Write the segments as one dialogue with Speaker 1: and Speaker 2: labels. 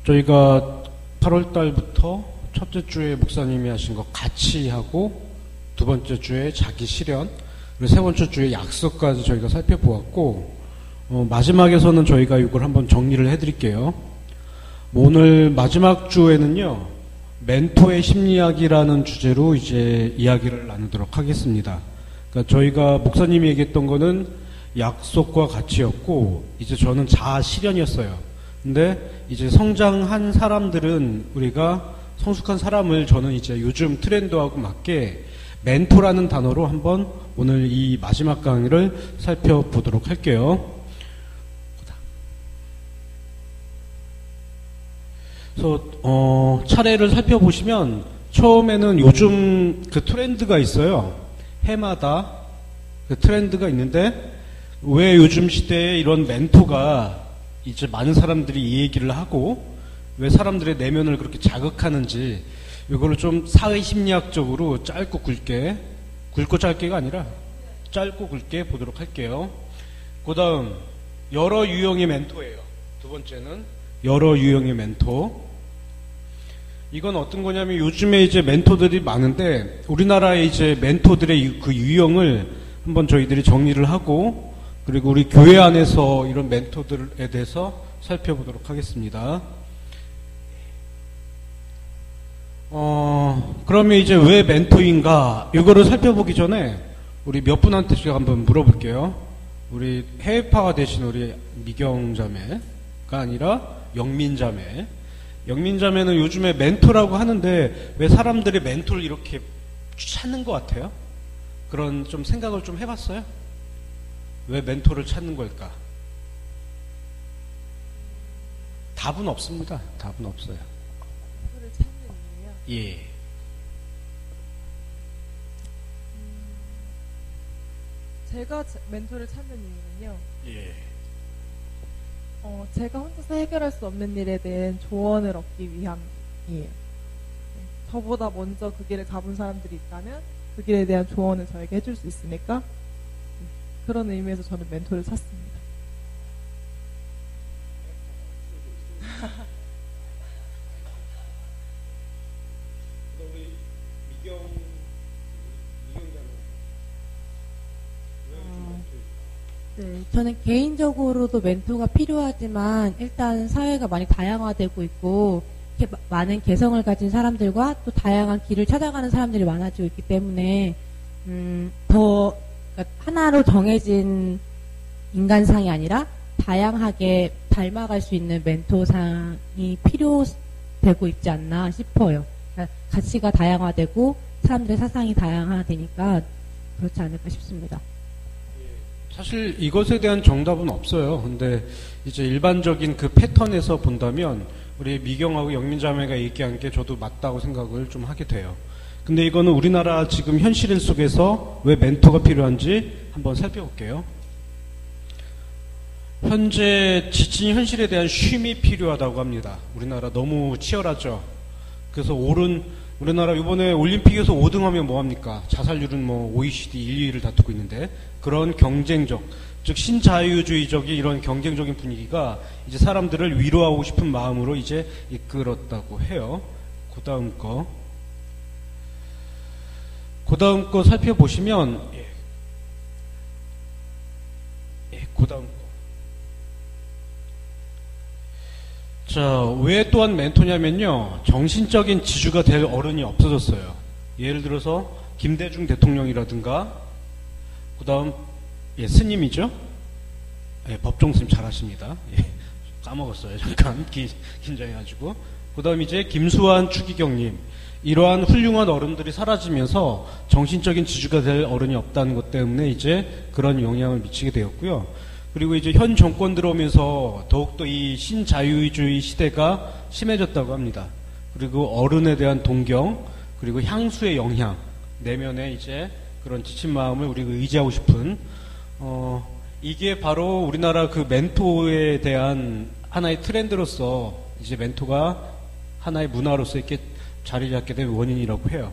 Speaker 1: 저희가 8월 달부터 첫째 주에 목사님이 하신 거 같이 하고, 두 번째 주에 자기 실현, 그리고 세 번째 주에 약속까지 저희가 살펴보았고, 마지막에서는 저희가 이걸 한번 정리를 해드릴게요. 오늘 마지막 주에는요, 멘토의 심리학이라는 주제로 이제 이야기를 나누도록 하겠습니다. 그러니까 저희가 목사님이 얘기했던 거는 약속과 가치였고, 이제 저는 자아 실현이었어요. 근데 이제 성장한 사람들은, 우리가 성숙한 사람을 저는 이제 요즘 트렌드하고 맞게 멘토라는 단어로 한번 오늘 이 마지막 강의를 살펴보도록 할게요. 그래서 차례를 살펴보시면 처음에는 요즘 그 트렌드가 있어요. 해마다 그 트렌드가 있는데, 왜 요즘 시대에 이런 멘토가 이제 많은 사람들이 이 얘기를 하고 왜 사람들의 내면을 그렇게 자극하는지, 이거를 좀 사회심리학적으로 짧고 굵게, 굵고 짧게가 아니라 짧고 굵게 보도록 할게요. 그 다음 여러 유형의 멘토예요. 두 번째는 여러 유형의 멘토. 이건 어떤 거냐면, 요즘에 이제 멘토들이 많은데 우리나라의 이제 멘토들의 그 유형을 한번 저희들이 정리를 하고, 그리고 우리 교회 안에서 이런 멘토들에 대해서 살펴보도록 하겠습니다. 그러면 이제 왜 멘토인가, 이거를 살펴보기 전에 우리 몇 분한테 제가 한번 물어볼게요. 우리 해외파가 되신 우리 미경자매가 아니라 영민자매. 영민자매는 요즘에 멘토라고 하는데 왜 사람들이 멘토를 이렇게 찾는 것 같아요? 그런 좀 생각을 좀 해봤어요? 왜 멘토를 찾는 걸까? 답은 없습니다. 답은 없어요.
Speaker 2: 멘토를 찾는 이유요?
Speaker 1: 예.
Speaker 2: 제가 멘토를 찾는 이유는요.
Speaker 1: 예.
Speaker 2: 제가 혼자서 해결할 수 없는 일에 대한 조언을 얻기 위함이에요. 네. 저보다 먼저 그 길을 가본 사람들이 있다면 그 길에 대한 조언을 저에게 해줄 수 있으니까, 그런 의미에서 저는 멘토를 찾습니다.
Speaker 3: 네, 저는 개인적으로도 멘토가 필요하지만 일단 사회가 많이 다양화되고 있고 많은 개성을 가진 사람들과 또 다양한 길을 찾아가는 사람들이 많아지고 있기 때문에 더 그러니까 하나로 정해진 인간상이 아니라 다양하게 닮아갈 수 있는 멘토상이 필요되고 있지 않나 싶어요. 그러니까 가치가 다양화되고 사람들의 사상이 다양화되니까 그렇지 않을까 싶습니다.
Speaker 1: 사실 이것에 대한 정답은 없어요. 근데 이제 일반적인 그 패턴에서 본다면 우리 미경하고 영민자매가 얘기한 게 저도 맞다고 생각을 좀 하게 돼요. 근데 이거는 우리나라 지금 현실 속에서 왜 멘토가 필요한지 한번 살펴볼게요. 현재 지친 현실에 대한 쉼이 필요하다고 합니다. 우리나라 너무 치열하죠. 그래서 우리나라 이번에 올림픽에서 5등하면 뭐합니까? 자살률은 뭐 OECD 1, 2위를 다투고 있는데, 그런 경쟁적, 즉 신자유주의적인 이런 경쟁적인 분위기가 이제 사람들을 위로하고 싶은 마음으로 이제 이끌었다고 해요. 그 다음 거 살펴보시면, 그 다음 거. 자, 왜 또한 멘토냐면요, 정신적인 지주가 될 어른이 없어졌어요. 예를 들어서 김대중 대통령이라든가, 그 다음 스님이죠. 법정 스님 잘하십니다. 까먹었어요. 잠깐 긴장해가지고. 그 다음 이제 김수환 추기경님, 이러한 훌륭한 어른들이 사라지면서 정신적인 지주가 될 어른이 없다는 것 때문에 이제 그런 영향을 미치게 되었고요. 그리고 이제 현 정권 들어오면서 더욱더 이 신자유주의 시대가 심해졌다고 합니다. 그리고 어른에 대한 동경, 그리고 향수의 영향, 내면에 이제 그런 지친 마음을 우리가 의지하고 싶은, 이게 바로 우리나라 그 멘토에 대한 하나의 트렌드로서 이제 멘토가 하나의 문화로서 이렇게 자리 잡게 된 원인이라고 해요.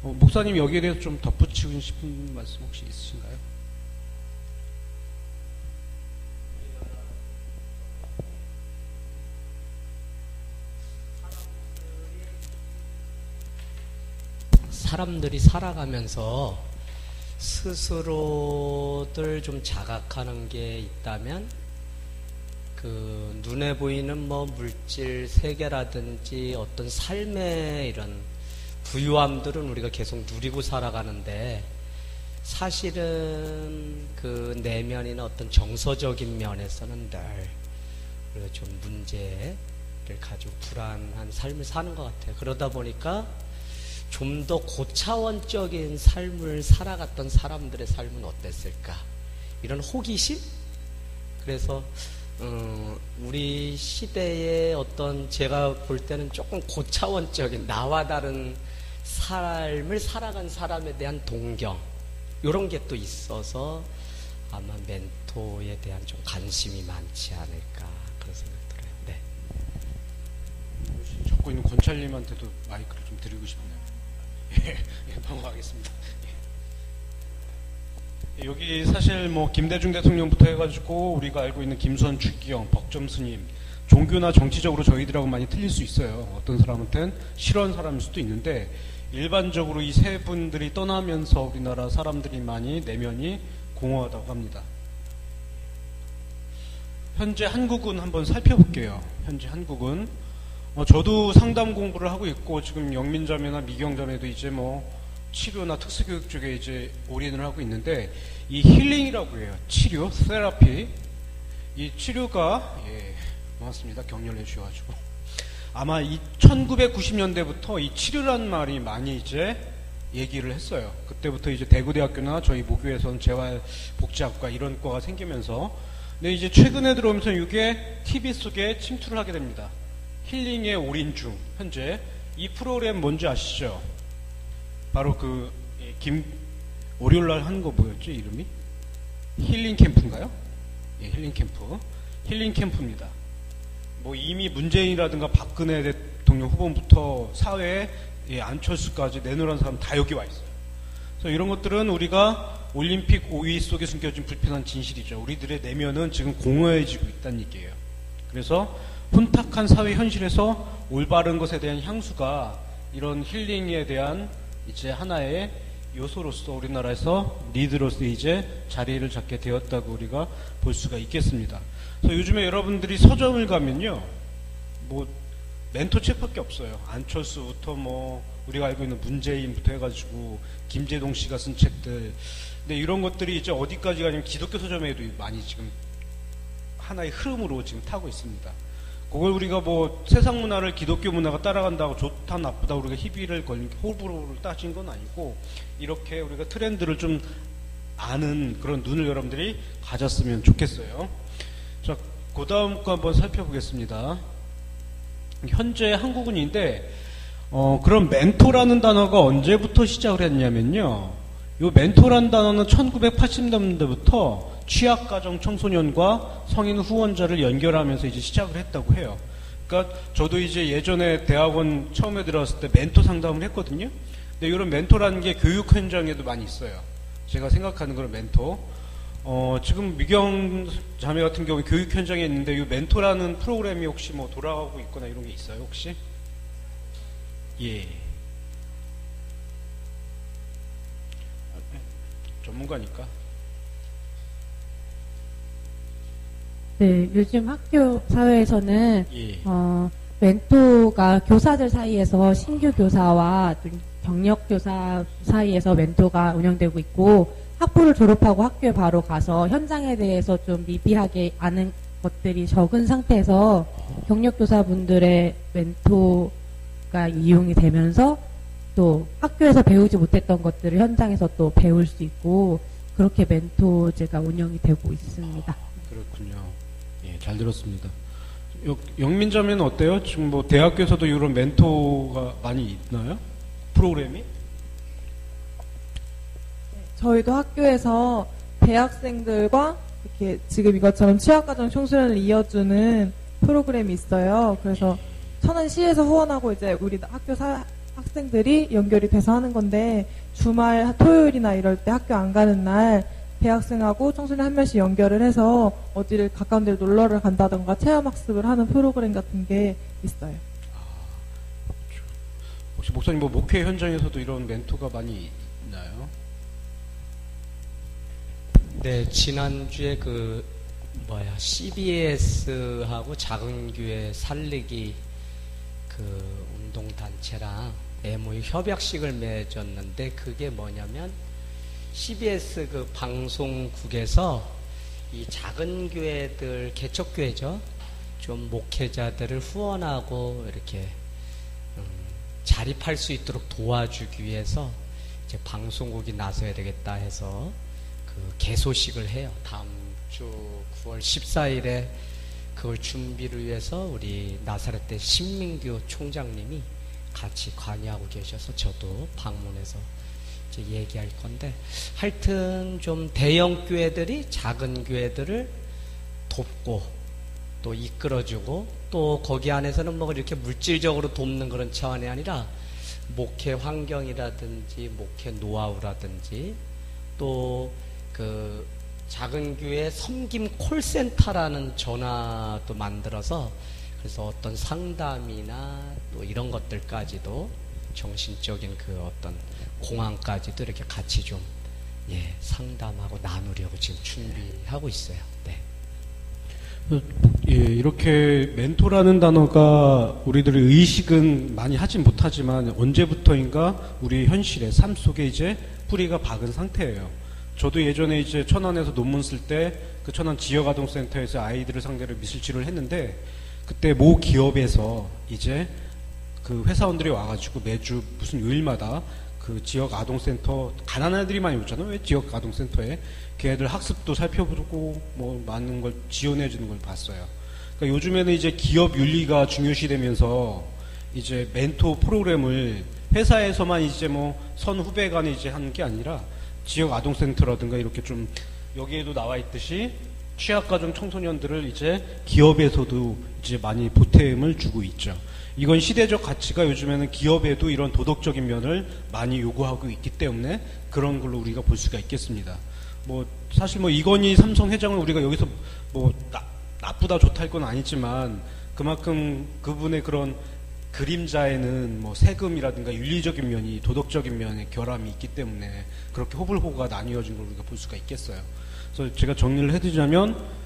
Speaker 1: 목사님 여기에 대해서 좀 덧붙이고 싶은 말씀 혹시 있으신가요?
Speaker 4: 사람들이 살아가면서 스스로들 좀 자각하는 게 있다면 그 눈에 보이는 뭐 물질 세계라든지 어떤 삶의 이런 부유함들은 우리가 계속 누리고 살아가는데 사실은 그 내면이나 어떤 정서적인 면에서는 늘 좀 문제를 가지고 불안한 삶을 사는 것 같아요. 그러다 보니까 좀 더 고차원적인 삶을 살아갔던 사람들의 삶은 어땠을까? 이런 호기심? 그래서 우리 시대의 어떤 제가 볼 때는 조금 고차원적인 나와 다른 삶을 살아간 사람에 대한 동경 이런 게 또 있어서 아마 멘토에 대한 좀 관심이 많지 않을까 그런 생각 들어요. 네.
Speaker 1: 적고 있는 권찰님한테도 마이크를 좀 드리고 싶네요. 예, 넘어가겠습니다. 예. 여기 사실 뭐 김대중 대통령부터 해가지고 우리가 알고 있는 김수환, 추기경, 벅점 스님, 종교나 정치적으로 저희들하고 많이 틀릴 수 있어요. 어떤 사람한테는 싫어하는 사람일 수도 있는데 일반적으로 이 세 분들이 떠나면서 우리나라 사람들이 많이 내면이 공허하다고 합니다. 현재 한국은 한번 살펴볼게요. 현재 한국은 저도 상담 공부를 하고 있고 지금 영민자매나 미경자매도 이제 뭐 치료나 특수교육 쪽에 이제 올인을 하고 있는데 이 힐링이라고 해요. 치료, 세라피. 이 치료가 고맙습니다. 격려해 주셔가지고 아마 이 1990년대부터 이 치료라는 말이 많이 이제 얘기를 했어요. 그때부터 이제 대구대학교나 저희 모교에서는 재활복지학과 이런 과가 생기면서 근데 이제 최근에 들어오면서 이게 TV 속에 침투를 하게 됩니다. 힐링의 올인 중 현재 이 프로그램 뭔지 아시죠? 바로 그 월요일날 하는 거 뭐였지 이름이? 힐링 캠프인가요? 예, 힐링 캠프. 힐링 캠프입니다. 뭐 이미 문재인이라든가 박근혜 대통령 후보부터 사회에 안철수까지 내놓으라는 사람 다 여기 와 있어요. 그래서 이런 것들은 우리가 올림픽 5위 속에 숨겨진 불편한 진실이죠. 우리들의 내면은 지금 공허해지고 있다는 얘기예요. 그래서 혼탁한 사회 현실에서 올바른 것에 대한 향수가 이런 힐링에 대한 이제 하나의 요소로서 우리나라에서 리드로서 이제 자리를 잡게 되었다고 우리가 볼 수가 있겠습니다. 그래서 요즘에 여러분들이 서점을 가면요, 뭐 멘토 책밖에 없어요. 안철수부터 뭐 우리가 알고 있는 문재인부터 해가지고 김재동 씨가 쓴 책들. 근데 이런 것들이 이제 어디까지 가냐면 기독교 서점에도 많이 지금 하나의 흐름으로 지금 타고 있습니다. 그걸 우리가 뭐 세상 문화를 기독교 문화가 따라간다고 좋다 나쁘다 우리가 희비를 걸린 호불호를 따진 건 아니고 이렇게 우리가 트렌드를 좀 아는 그런 눈을 여러분들이 가졌으면 좋겠어요. 자, 그 다음 거 한번 살펴보겠습니다. 현재 한국은인데 그런 멘토라는 단어가 언제부터 시작을 했냐면요. 이 멘토라는 단어는 1980년대부터 취약가정 청소년과 성인 후원자를 연결하면서 이제 시작을 했다고 해요. 그러니까 저도 이제 예전에 대학원 처음에 들어갔을 때 멘토 상담을 했거든요. 근데 이런 멘토라는 게 교육 현장에도 많이 있어요. 제가 생각하는 그런 멘토. 지금 미경 자매 같은 경우에 교육 현장에 있는데 이 멘토라는 프로그램이 혹시 뭐 돌아가고 있거나 이런 게 있어요, 혹시? 예. 전문가니까.
Speaker 3: 네, 요즘 학교 사회에서는
Speaker 1: 예.
Speaker 3: 멘토가 교사들 사이에서 신규 교사와 경력 교사 사이에서 멘토가 운영되고 있고 학부를 졸업하고 학교에 바로 가서 현장에 대해서 좀 미비하게 아는 것들이 적은 상태에서 경력 교사분들의 멘토가 이용이 되면서 또 학교에서 배우지 못했던 것들을 현장에서 또 배울 수 있고 그렇게 멘토제가 운영이 되고 있습니다.
Speaker 1: 그렇군요. 예, 잘 들었습니다. 영민자매는 어때요? 지금 뭐 대학교에서도 이런 멘토가 많이 있나요? 프로그램이?
Speaker 2: 저희도 학교에서 대학생들과 이렇게 지금 이것처럼 취약가정 청소년을 이어주는 프로그램이 있어요. 그래서 천안시에서 후원하고 이제 우리 학교 학생들이 연결이 돼서 하는 건데 주말 토요일이나 이럴 때 학교 안 가는 날 대학생하고 청소년 한 명씩 연결을 해서 어디를 가까운 데를 놀러를 간다던가 체험학습을 하는 프로그램 같은 게 있어요.
Speaker 1: 혹시 목사님 뭐 목회 현장에서도 이런 멘토가 많이 있나요?
Speaker 4: 네, 지난주에 CBS하고 작은 교회 살리기 그 운동단체랑 MOU 협약식을 맺었는데, 그게 뭐냐면 CBS 그 방송국에서 이 작은 교회들, 개척교회죠, 좀 목회자들을 후원하고 이렇게 자립할 수 있도록 도와주기 위해서 이제 방송국이 나서야 되겠다 해서 그 개소식을 해요. 다음 주 9월 14일에 그걸 준비를 위해서 우리 나사렛대 신민규 총장님이 같이 관여하고 계셔서 저도 방문해서 이제 얘기할 건데, 하여튼 좀 대형 교회들이 작은 교회들을 돕고 또 이끌어주고, 또 거기 안에서는 뭐 이렇게 물질적으로 돕는 그런 차원이 아니라 목회 환경이라든지 목회 노하우라든지, 또 그 작은 교회 섬김 콜센터라는 전화도 만들어서, 그래서 어떤 상담이나 또 이런 것들까지도, 정신적인 그 어떤 공항까지도 이렇게 같이 좀 상담하고 나누려고 지금 준비하고 있어요. 네.
Speaker 1: 예, 이렇게 멘토라는 단어가 우리들의 의식은 많이 하진 못하지만 언제부터인가 우리 현실의 삶 속에 이제 뿌리가 박은 상태예요. 저도 예전에 이제 천안에서 논문 쓸 때 그 천안 지역아동센터에서 아이들을 상대로 미술치료를 했는데, 그때 모 기업에서 이제 그 회사원들이 와가지고 매주 무슨 요일마다 그 지역 아동센터, 가난한 애들이 많이 오잖아요. 왜 지역 아동센터에 걔들 학습도 살펴보고 뭐 많은 걸 지원해주는 걸 봤어요. 그러니까 요즘에는 이제 기업 윤리가 중요시되면서 이제 멘토 프로그램을 회사에서만 이제 뭐 선후배 간에 이제 하는 게 아니라 지역 아동센터라든가 이렇게 좀, 여기에도 나와 있듯이 취약가정 청소년들을 이제 기업에서도 이제 많이 보탬을 주고 있죠. 이건 시대적 가치가 요즘에는 기업에도 이런 도덕적인 면을 많이 요구하고 있기 때문에 그런 걸로 우리가 볼 수가 있겠습니다. 뭐 사실 뭐 이건희 삼성 회장을 우리가 여기서 뭐 나쁘다 좋다 할 건 아니지만, 그만큼 그분의 그런 그림자에는 뭐 세금이라든가 윤리적인 면이, 도덕적인 면의 결함이 있기 때문에 그렇게 호불호가 나뉘어진 걸 우리가 볼 수가 있겠어요. 그래서 제가 정리를 해드리자면,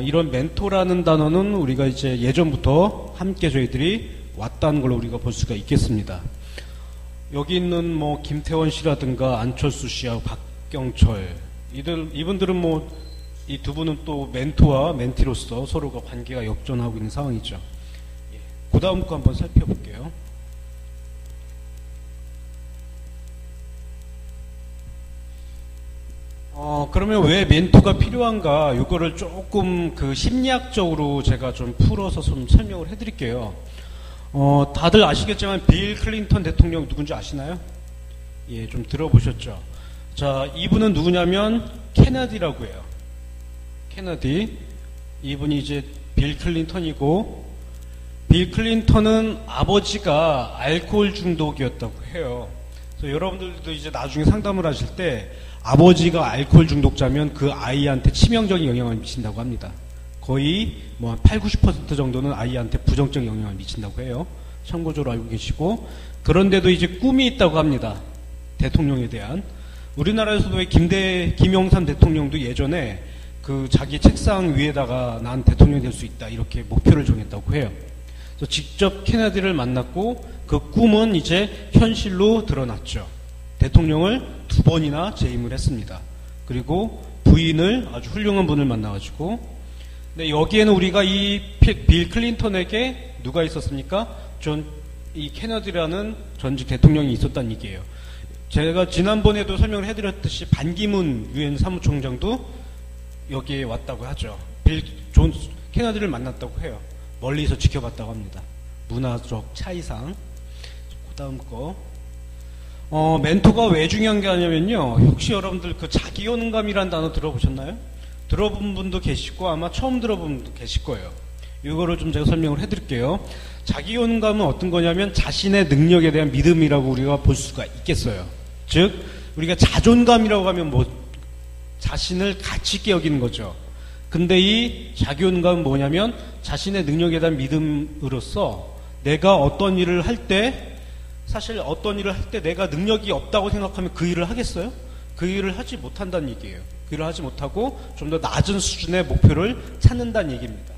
Speaker 1: 이런 멘토라는 단어는 우리가 이제 예전부터 함께 저희들이 왔다는 걸로 우리가 볼 수가 있겠습니다. 여기 있는 뭐 김태원 씨라든가 안철수 씨하고 박경철, 이분들은 뭐 이 두 분은 또 멘토와 멘티로서 서로가 관계가 역전하고 있는 상황이죠. 그 다음 거 한번 살펴볼게요. 그러면 왜 멘토가 필요한가? 이거를 조금 그 심리학적으로 제가 좀 풀어서 좀 설명을 해드릴게요. 다들 아시겠지만 빌 클린턴 대통령 누군지 아시나요? 예, 좀 들어보셨죠? 자, 이분은 누구냐면 케네디라고 해요. 케네디. 이분이 이제 빌 클린턴이고, 빌 클린턴은 아버지가 알코올 중독이었다고 해요. 그래서 여러분들도 이제 나중에 상담을 하실 때 아버지가 알코올 중독자면 그 아이한테 치명적인 영향을 미친다고 합니다. 거의 뭐 한 80-90% 정도는 아이한테 부정적 영향을 미친다고 해요. 참고적으로 알고 계시고, 그런데도 이제 꿈이 있다고 합니다. 대통령에 대한. 우리나라에서도 김영삼 대통령도 예전에 그 자기 책상 위에다가 난 대통령이 될 수 있다 이렇게 목표를 정했다고 해요. 그래서 직접 케네디를 만났고 그 꿈은 이제 현실로 드러났죠. 대통령을 2번이나 재임을 했습니다. 그리고 부인을 아주 훌륭한 분을 만나가지고, 근데 여기에는 우리가 이 빌 클린턴에게 누가 있었습니까? 이 케네디라는 전직 대통령이 있었다는 얘기예요. 제가 지난번에도 설명을 해드렸듯이 반기문 유엔 사무총장도 여기에 왔다고 하죠. 케네디를 만났다고 해요. 멀리서 지켜봤다고 합니다. 문화적 차이상. 그 다음 거. 멘토가 왜 중요한 게 아니면요. 혹시 여러분들 그 자기효능감이라는 단어 들어보셨나요? 들어본 분도 계시고 아마 처음 들어본 분도 계실 거예요. 이거를 좀 제가 설명을 해드릴게요. 자기효능감은 어떤 거냐면 자신의 능력에 대한 믿음이라고 우리가 볼 수가 있겠어요. 즉 우리가 자존감이라고 하면 뭐 자신을 가치 있게 여기는 거죠. 근데 이 자기효능감은 뭐냐면 자신의 능력에 대한 믿음으로써 내가 어떤 일을 할 때 사실 어떤 일을 할 때 내가 능력이 없다고 생각하면 그 일을 하겠어요? 그 일을 하지 못한다는 얘기예요. 그 일을 하지 못하고 좀 더 낮은 수준의 목표를 찾는다는 얘기입니다.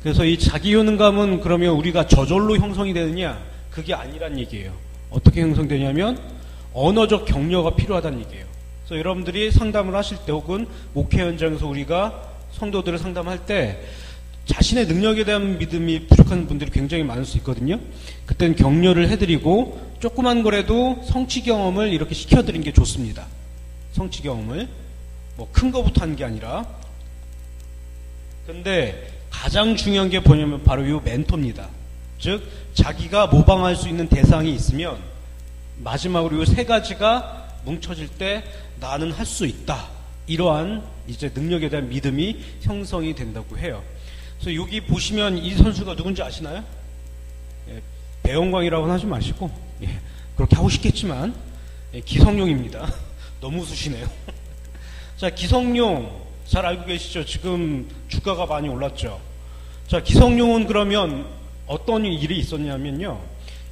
Speaker 1: 그래서 이 자기 효능감은 그러면 우리가 저절로 형성이 되느냐? 그게 아니란 얘기예요. 어떻게 형성되냐면 언어적 격려가 필요하다는 얘기예요. 그래서 여러분들이 상담을 하실 때 혹은 목회 현장에서 우리가 성도들을 상담할 때 자신의 능력에 대한 믿음이 부족한 분들이 굉장히 많을 수 있거든요. 그때는 격려를 해드리고 조그만 거라도 성취 경험을 이렇게 시켜드리는 게 좋습니다. 성취 경험을 뭐 큰 거부터 하는 게 아니라. 근데 가장 중요한 게 뭐냐면 바로 이 멘토입니다. 즉 자기가 모방할 수 있는 대상이 있으면 마지막으로 이 세 가지가 뭉쳐질 때 나는 할 수 있다. 이러한 이제 능력에 대한 믿음이 형성이 된다고 해요. 그래서 여기 보시면 이 선수가 누군지 아시나요? 예, 배영광이라고는 하지 마시고, 예, 그렇게 하고 싶겠지만, 예, 기성용입니다. 너무 웃으시네요. 자, 기성용, 잘 알고 계시죠? 지금 주가가 많이 올랐죠? 자, 기성용은 그러면 어떤 일이 있었냐면요.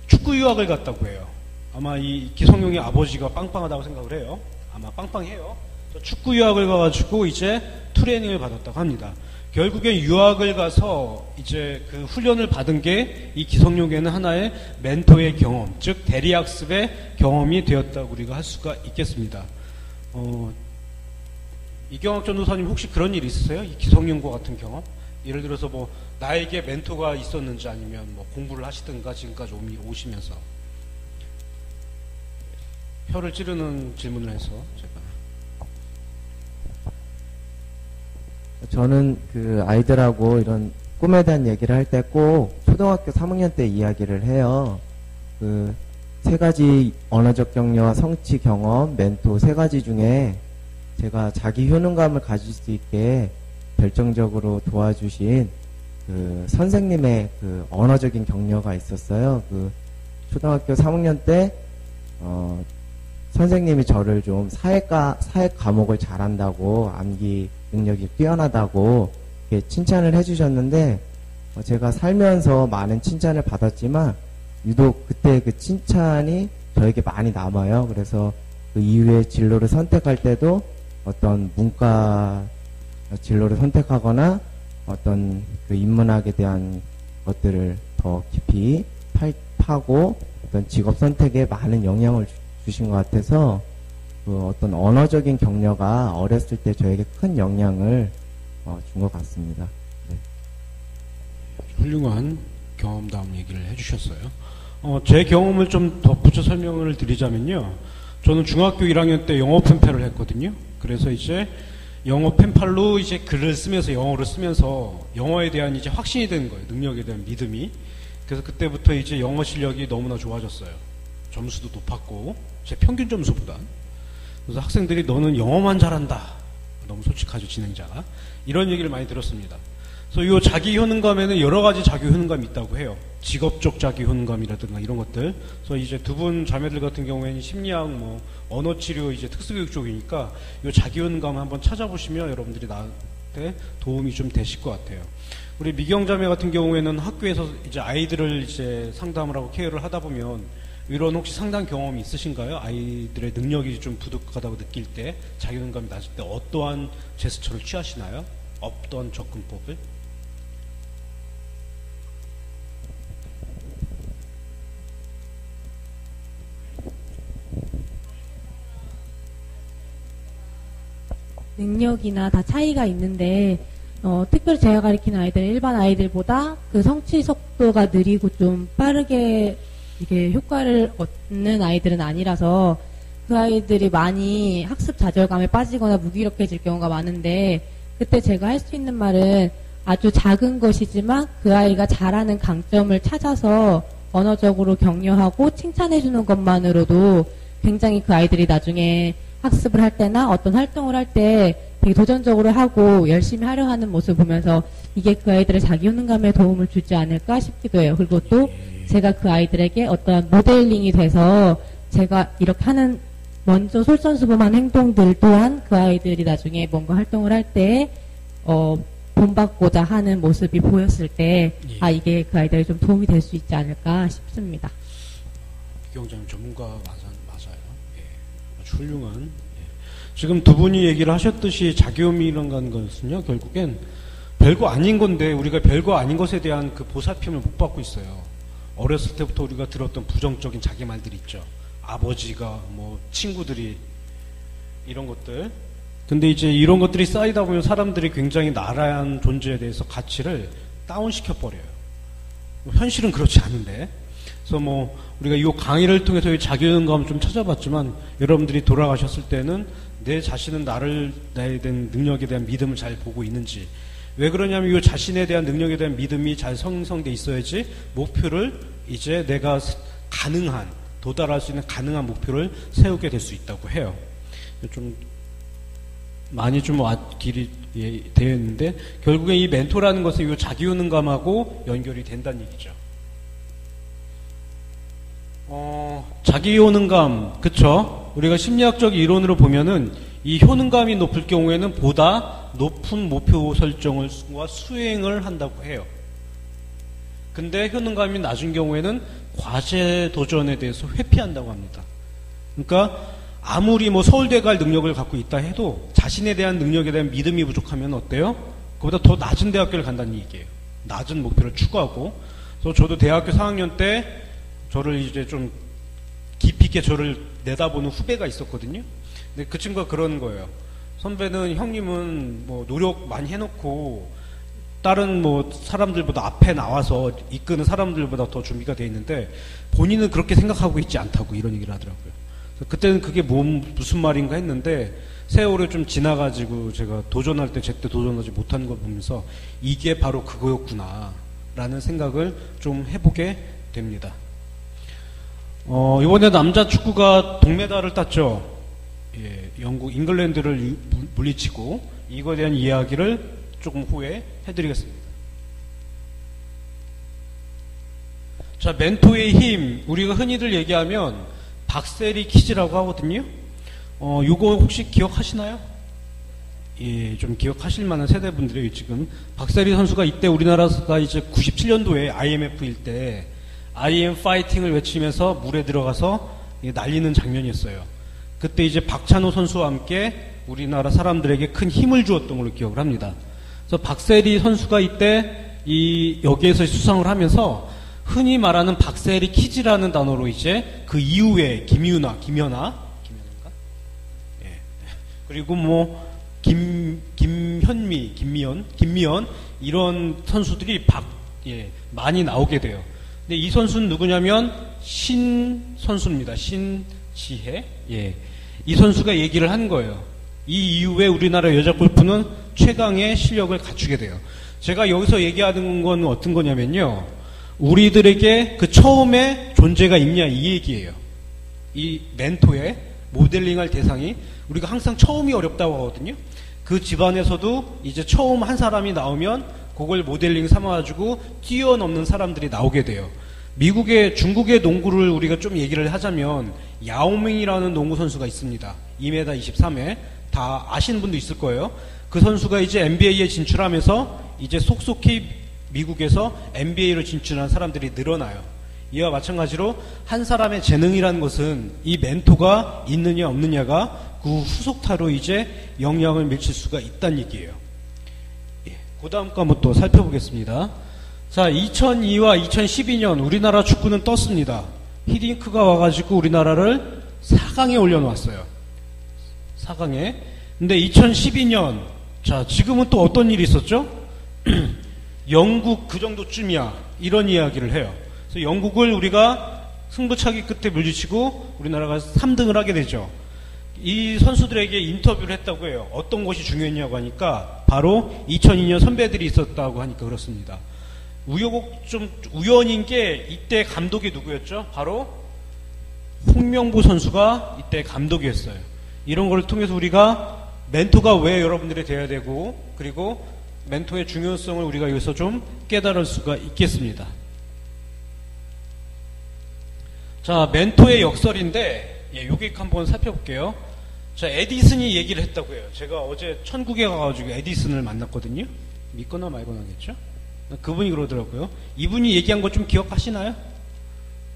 Speaker 1: 축구 유학을 갔다고 해요. 아마 이 기성용의 아버지가 빵빵하다고 생각을 해요. 아마 빵빵해요. 축구 유학을 가가지고 이제 트레이닝을 받았다고 합니다. 결국엔 유학을 가서 이제 그 훈련을 받은 게 이 기성용에는 하나의 멘토의 경험, 즉 대리학습의 경험이 되었다고 우리가 할 수가 있겠습니다. 이경학 전도사님 혹시 그런 일 있으세요? 이 기성용과 같은 경험? 예를 들어서 뭐 나에게 멘토가 있었는지 아니면 뭐 공부를 하시든가 지금까지 오시면서 혀를 찌르는 질문을 해서 제가
Speaker 5: 저는 그 아이들하고 이런 꿈에 대한 얘기를 할 때 꼭 초등학교 3학년 때 이야기를 해요. 그 세 가지 언어적 격려와 성취 경험, 멘토 세 가지 중에 제가 자기 효능감을 가질 수 있게 결정적으로 도와주신 그 선생님의 그 언어적인 격려가 있었어요. 그 초등학교 3학년 때 선생님이 저를 좀 사회 과목을 잘한다고, 암기 능력이 뛰어나다고 이렇게 칭찬을 해주셨는데, 제가 살면서 많은 칭찬을 받았지만 유독 그때 그 칭찬이 저에게 많이 남아요. 그래서 그 이후에 진로를 선택할 때도 어떤 문과 진로를 선택하거나 어떤 그 인문학에 대한 것들을 더 깊이 파고 어떤 직업 선택에 많은 영향을 주신 것 같아서 그 어떤 언어적인 격려가 어렸을 때 저에게 큰 영향을 준 것 같습니다. 네.
Speaker 1: 훌륭한 경험담 얘기를 해주셨어요. 제 경험을 좀 덧붙여 설명을 드리자면요. 저는 중학교 1학년 때 영어 펜팔을 했거든요. 그래서 이제 영어 펜팔로 이제 글을 쓰면서 영어를 쓰면서 영어에 대한 이제 확신이 되는 거예요. 능력에 대한 믿음이. 그래서 그때부터 이제 영어 실력이 너무나 좋아졌어요. 점수도 높았고 제 평균 점수보다. 그래서 학생들이 너는 영어만 잘한다. 너무 솔직하죠, 진행자가. 이런 얘기를 많이 들었습니다. 그래서 이 자기 효능감에는 여러 가지 자기 효능감이 있다고 해요. 직업적 자기 효능감이라든가 이런 것들. 그래서 이제 두 분 자매들 같은 경우에는 심리학, 뭐 언어 치료, 이제 특수교육 쪽이니까 이 자기 효능감을 한번 찾아보시면 여러분들이 나한테 도움이 좀 되실 것 같아요. 우리 미경 자매 같은 경우에는 학교에서 이제 아이들을 이제 상담을 하고 케어를 하다 보면 이런 혹시 상담 경험이 있으신가요? 아이들의 능력이 좀 부족하다고 느낄 때, 자기 효능감이 낮을 때 어떠한 제스처를 취하시나요? 어떤 접근법을?
Speaker 3: 능력이나 다 차이가 있는데 특별히 제가 가르치는 아이들은 일반 아이들보다 그 성취 속도가 느리고 좀 빠르게 이게 효과를 얻는 아이들은 아니라서 그 아이들이 많이 학습 좌절감에 빠지거나 무기력해질 경우가 많은데, 그때 제가 할 수 있는 말은 아주 작은 것이지만 그 아이가 잘하는 강점을 찾아서 언어적으로 격려하고 칭찬해주는 것만으로도 굉장히 그 아이들이 나중에 학습을 할 때나 어떤 활동을 할 때 되게 도전적으로 하고 열심히 하려 하는 모습을 보면서 이게 그 아이들의 자기 효능감에 도움을 주지 않을까 싶기도 해요. 그리고 또 제가 그 아이들에게 어떤 모델링이 돼서 제가 이렇게 하는 먼저 솔선수범한 행동들 또한 그 아이들이 나중에 뭔가 활동을 할 때 본받고자 하는 모습이 보였을 때 이게 그 아이들에 좀 도움이 될 수 있지 않을까 싶습니다.
Speaker 1: 박경장 전문가 맞아요. 예. 아주 훌륭한. 예. 지금 두 분이 얘기를 하셨듯이 자기혐의라는 것은요, 결국엔 별거 아닌 건데 우리가 별거 아닌 것에 대한 그 보살핌을 못 받고 있어요. 어렸을 때부터 우리가 들었던 부정적인 자기 말들 있죠. 아버지가 뭐 친구들이 이런 것들. 근데 이제 이런 것들이 쌓이다 보면 사람들이 굉장히 나라한 존재에 대해서 가치를 다운시켜 버려요. 현실은 그렇지 않은데. 그래서 뭐 우리가 이 강의를 통해서 자기연감을 좀 찾아봤지만 여러분들이 돌아가셨을 때는 내 자신은 나에 대한 능력에 대한 믿음을 잘 보고 있는지. 왜 그러냐면 이 자신에 대한 능력에 대한 믿음이 잘 형성돼 있어야지 목표를 이제 내가 가능한, 도달할 수 있는 가능한 목표를 세우게 될 수 있다고 해요. 좀 많이 좀 길이 되어 있는데 결국에 이 멘토라는 것은 이 자기효능감하고 연결이 된다는 얘기죠. 자기효능감, 그쵸? 우리가 심리학적 이론으로 보면은 이 효능감이 높을 경우에는 보다 높은 목표 설정과 수행을 한다고 해요. 근데 효능감이 낮은 경우에는 과제 도전에 대해서 회피한다고 합니다. 그러니까 아무리 뭐 서울대 갈 능력을 갖고 있다 해도 자신에 대한 능력에 대한 믿음이 부족하면 어때요? 그보다 더 낮은 대학교를 간다는 얘기예요. 낮은 목표를 추구하고. 그래서 저도 대학교 4학년 때 저를 이제 좀 깊이 있게 저를 내다보는 후배가 있었거든요. 근데 그 친구가 그러는 거예요. 선배는, 형님은 뭐 노력 많이 해놓고 다른 뭐 사람들보다 앞에 나와서 이끄는 사람들보다 더 준비가 돼 있는데 본인은 그렇게 생각하고 있지 않다고 이런 얘기를 하더라고요. 그때는 그게 무슨 말인가 했는데 세월이 좀 지나가지고 제가 도전할 때 제때 도전하지 못한 걸 보면서 이게 바로 그거였구나 라는 생각을 좀 해보게 됩니다. 이번에 남자 축구가 동메달을 땄죠. 예, 영국 잉글랜드를 물리치고 이거에 대한 이야기를 조금 후에 해드리겠습니다. 자, 멘토의 힘, 우리가 흔히들 얘기하면 박세리 퀴즈라고 하거든요. 요거 혹시 기억하시나요? 예, 좀 기억하실 만한 세대분들이 지금 박세리 선수가 이때 우리나라가 이제 97년도에 IMF일 때 IM 파이팅을 외치면서 물에 들어가서 날리는 장면이었어요. 그때 이제 박찬호 선수와 함께 우리나라 사람들에게 큰 힘을 주었던 걸로 기억을 합니다. 그래서 박세리 선수가 이때 여기에서 수상을 하면서 흔히 말하는 박세리 퀴즈라는 단어로 이제 그 이후에 김연아, 예. 그리고 뭐 김현미, 김미연 이런 선수들이 많이 나오게 돼요. 근데 이 선수는 누구냐면 신 선수입니다. 신지혜. 예. 이 선수가 얘기를 한 거예요. 이 이후에 우리나라 여자 골프는 최강의 실력을 갖추게 돼요. 제가 여기서 얘기하는 건 어떤 거냐면요. 우리들에게 그 처음에 존재가 있냐 이 얘기예요. 이 멘토의 모델링할 대상이 우리가 항상 처음이 어렵다고 하거든요. 그 집안에서도 이제 처음 한 사람이 나오면 그걸 모델링 삼아가지고 뛰어넘는 사람들이 나오게 돼요. 중국의 농구를 우리가 좀 얘기를 하자면 야오밍이라는 농구 선수가 있습니다. 2m 23에 다 아시는 분도 있을 거예요. 그 선수가 이제 NBA에 진출하면서 이제 속속히 미국에서 NBA로 진출한 사람들이 늘어나요. 이와 마찬가지로 한 사람의 재능이라는 것은 이 멘토가 있느냐 없느냐가 그 후속타로 이제 영향을 미칠 수가 있다는 얘기예요. 예, 그 다음 거 한번 또 살펴보겠습니다. 자, 2002와 2012년 우리나라 축구는 떴습니다. 히딩크가 와가지고 우리나라를 4강에 올려놓았어요. 4강에. 근데 2012년, 자, 지금은 또 어떤 일이 있었죠? 영국 그 정도쯤이야. 이런 이야기를 해요. 그래서 영국을 우리가 승부차기 끝에 물리치고 우리나라가 3등을 하게 되죠. 이 선수들에게 인터뷰를 했다고 해요. 어떤 것이 중요했냐고 하니까 바로 2002년 선배들이 있었다고 하니까 그렇습니다. 좀 우연인 게 이때 감독이 누구였죠? 바로 홍명보 선수가 이때 감독이었어요. 이런 걸 통해서 우리가 멘토가 왜 여러분들이 돼야 되고 그리고 멘토의 중요성을 우리가 여기서 좀 깨달을 수가 있겠습니다. 자, 멘토의 역설인데 요기 한번 살펴볼게요. 자, 에디슨이 얘기를 했다고 해요. 제가 어제 천국에 가가지고 에디슨을 만났거든요. 믿거나 말거나겠죠. 그분이 그러더라고요. 이분이 얘기한 거 좀 기억하시나요?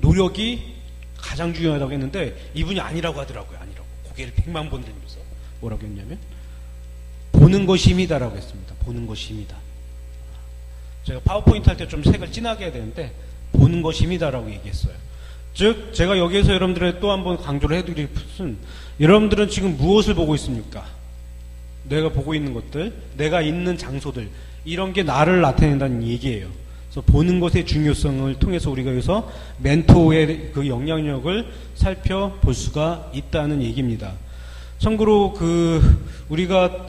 Speaker 1: 노력이 가장 중요하다고 했는데 이분이 아니라고 하더라고요. 아니라고. 고개를 100만 번 들면서 뭐라고 했냐면 보는 것이 힘이다라고 했습니다. 보는 것이 힘이다. 제가 파워포인트 할 때 좀 색을 진하게 해야 되는데 보는 것이 힘이다라고 얘기했어요. 즉 제가 여기에서 여러분들의 또 한번 강조를 해드릴 것은 여러분들은 지금 무엇을 보고 있습니까? 내가 보고 있는 것들, 내가 있는 장소들, 이런 게 나를 나타낸다는 얘기예요. 그래서 보는 것의 중요성을 통해서 우리가 여기서 멘토의 그 영향력을 살펴볼 수가 있다는 얘기입니다. 참고로 우리가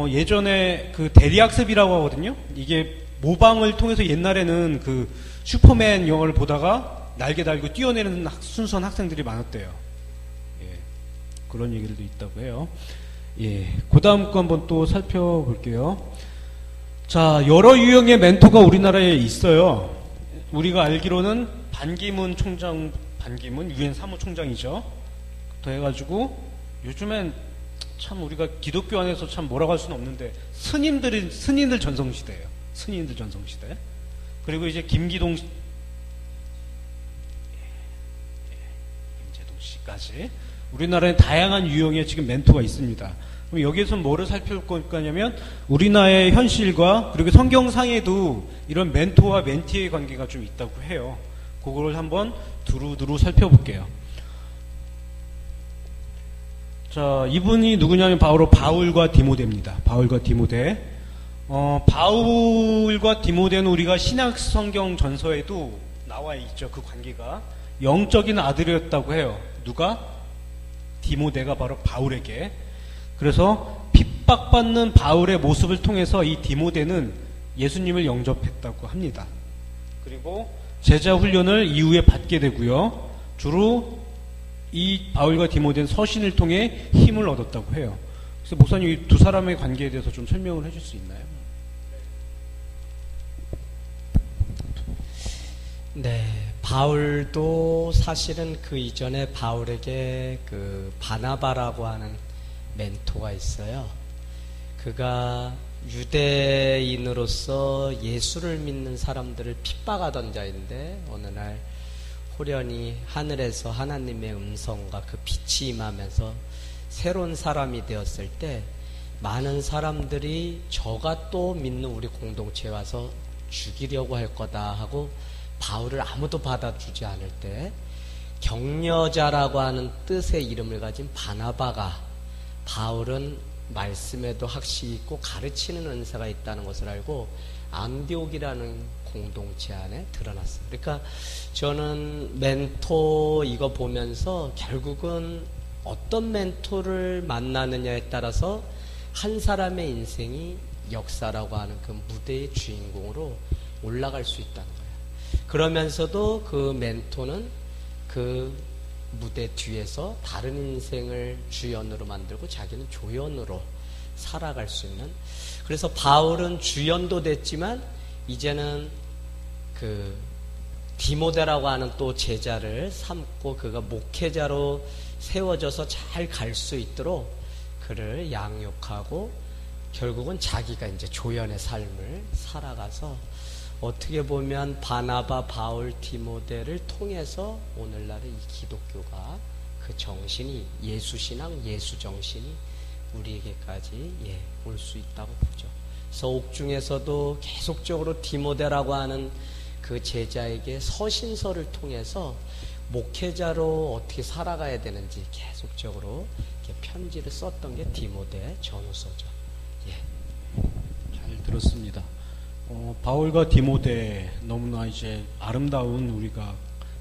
Speaker 1: 예전에 그 대리학습이라고 하거든요. 이게 모방을 통해서 옛날에는 그 슈퍼맨 영화를 보다가 날개 달고 뛰어내리는 순수한 학생들이 많았대요. 예, 그런 얘기들도 있다고 해요. 예, 그 다음 거 한번 또 살펴볼게요. 자, 여러 유형의 멘토가 우리나라에 있어요. 우리가 알기로는 반기문 유엔 사무총장이죠. 더 해가지고 요즘엔 참 우리가 기독교 안에서 참 뭐라고 할 수는 없는데 스님들 전성시대예요. 스님들 전성시대. 그리고 이제 김제동 씨까지 우리나라에 다양한 유형의 지금 멘토가 있습니다. 그럼 여기에서 뭐를 살펴볼 거냐면 우리나라의 현실과 그리고 성경상에도 이런 멘토와 멘티의 관계가 좀 있다고 해요. 그거를 한번 두루두루 살펴볼게요. 자, 이분이 누구냐면 바로 바울과 디모데입니다. 바울과 디모데. 바울과 디모데는 우리가 신약 성경 전서에도 나와 있죠. 그 관계가 영적인 아들이었다고 해요. 누가? 디모데가 바로 바울에게. 그래서 핍박받는 바울의 모습을 통해서 이 디모데는 예수님을 영접했다고 합니다. 그리고 제자 훈련을 이후에 받게 되고요. 주로 이 바울과 디모데는 서신을 통해 힘을 얻었다고 해요. 그래서 목사님 이 두 사람의 관계에 대해서 좀 설명을 해줄 수 있나요?
Speaker 4: 네, 바울도 사실은 그 이전에 바울에게 그 바나바라고 하는 멘토가 있어요. 그가 유대인으로서 예수를 믿는 사람들을 핍박하던 자인데 어느 날 호련히 하늘에서 하나님의 음성과 그 빛이 임하면서 새로운 사람이 되었을 때 많은 사람들이 저가 또 믿는 우리 공동체에 와서 죽이려고 할 거다 하고 바울을 아무도 받아주지 않을 때 격려자라고 하는 뜻의 이름을 가진 바나바가 바울은 말씀에도 학식이 있고 가르치는 은사가 있다는 것을 알고 안디옥이라는 공동체 안에 드러났어요. 그러니까 저는 멘토 이거 보면서 결국은 어떤 멘토를 만나느냐에 따라서 한 사람의 인생이 역사라고 하는 그 무대의 주인공으로 올라갈 수 있다는 거예요. 그러면서도 그 멘토는 그 무대 뒤에서 다른 인생을 주연으로 만들고 자기는 조연으로 살아갈 수 있는. 그래서 바울은 주연도 됐지만 이제는 그 디모데라고 하는 또 제자를 삼고 그가 목회자로 세워져서 잘 갈 수 있도록 그를 양육하고 결국은 자기가 이제 조연의 삶을 살아가서 어떻게 보면 바나바, 바울, 디모데를 통해서 오늘날의 이 기독교가 그 정신이 예수신앙, 예수정신이 우리에게까지 올 수 있다고 보죠. 그래서 옥중에서도 계속적으로 디모데라고 하는 그 제자에게 서신서를 통해서 목회자로 어떻게 살아가야 되는지 계속적으로 이렇게 편지를 썼던 게 디모데 전후서죠.
Speaker 1: 잘 들었습니다. 바울과 디모데 너무나 이제 아름다운 우리가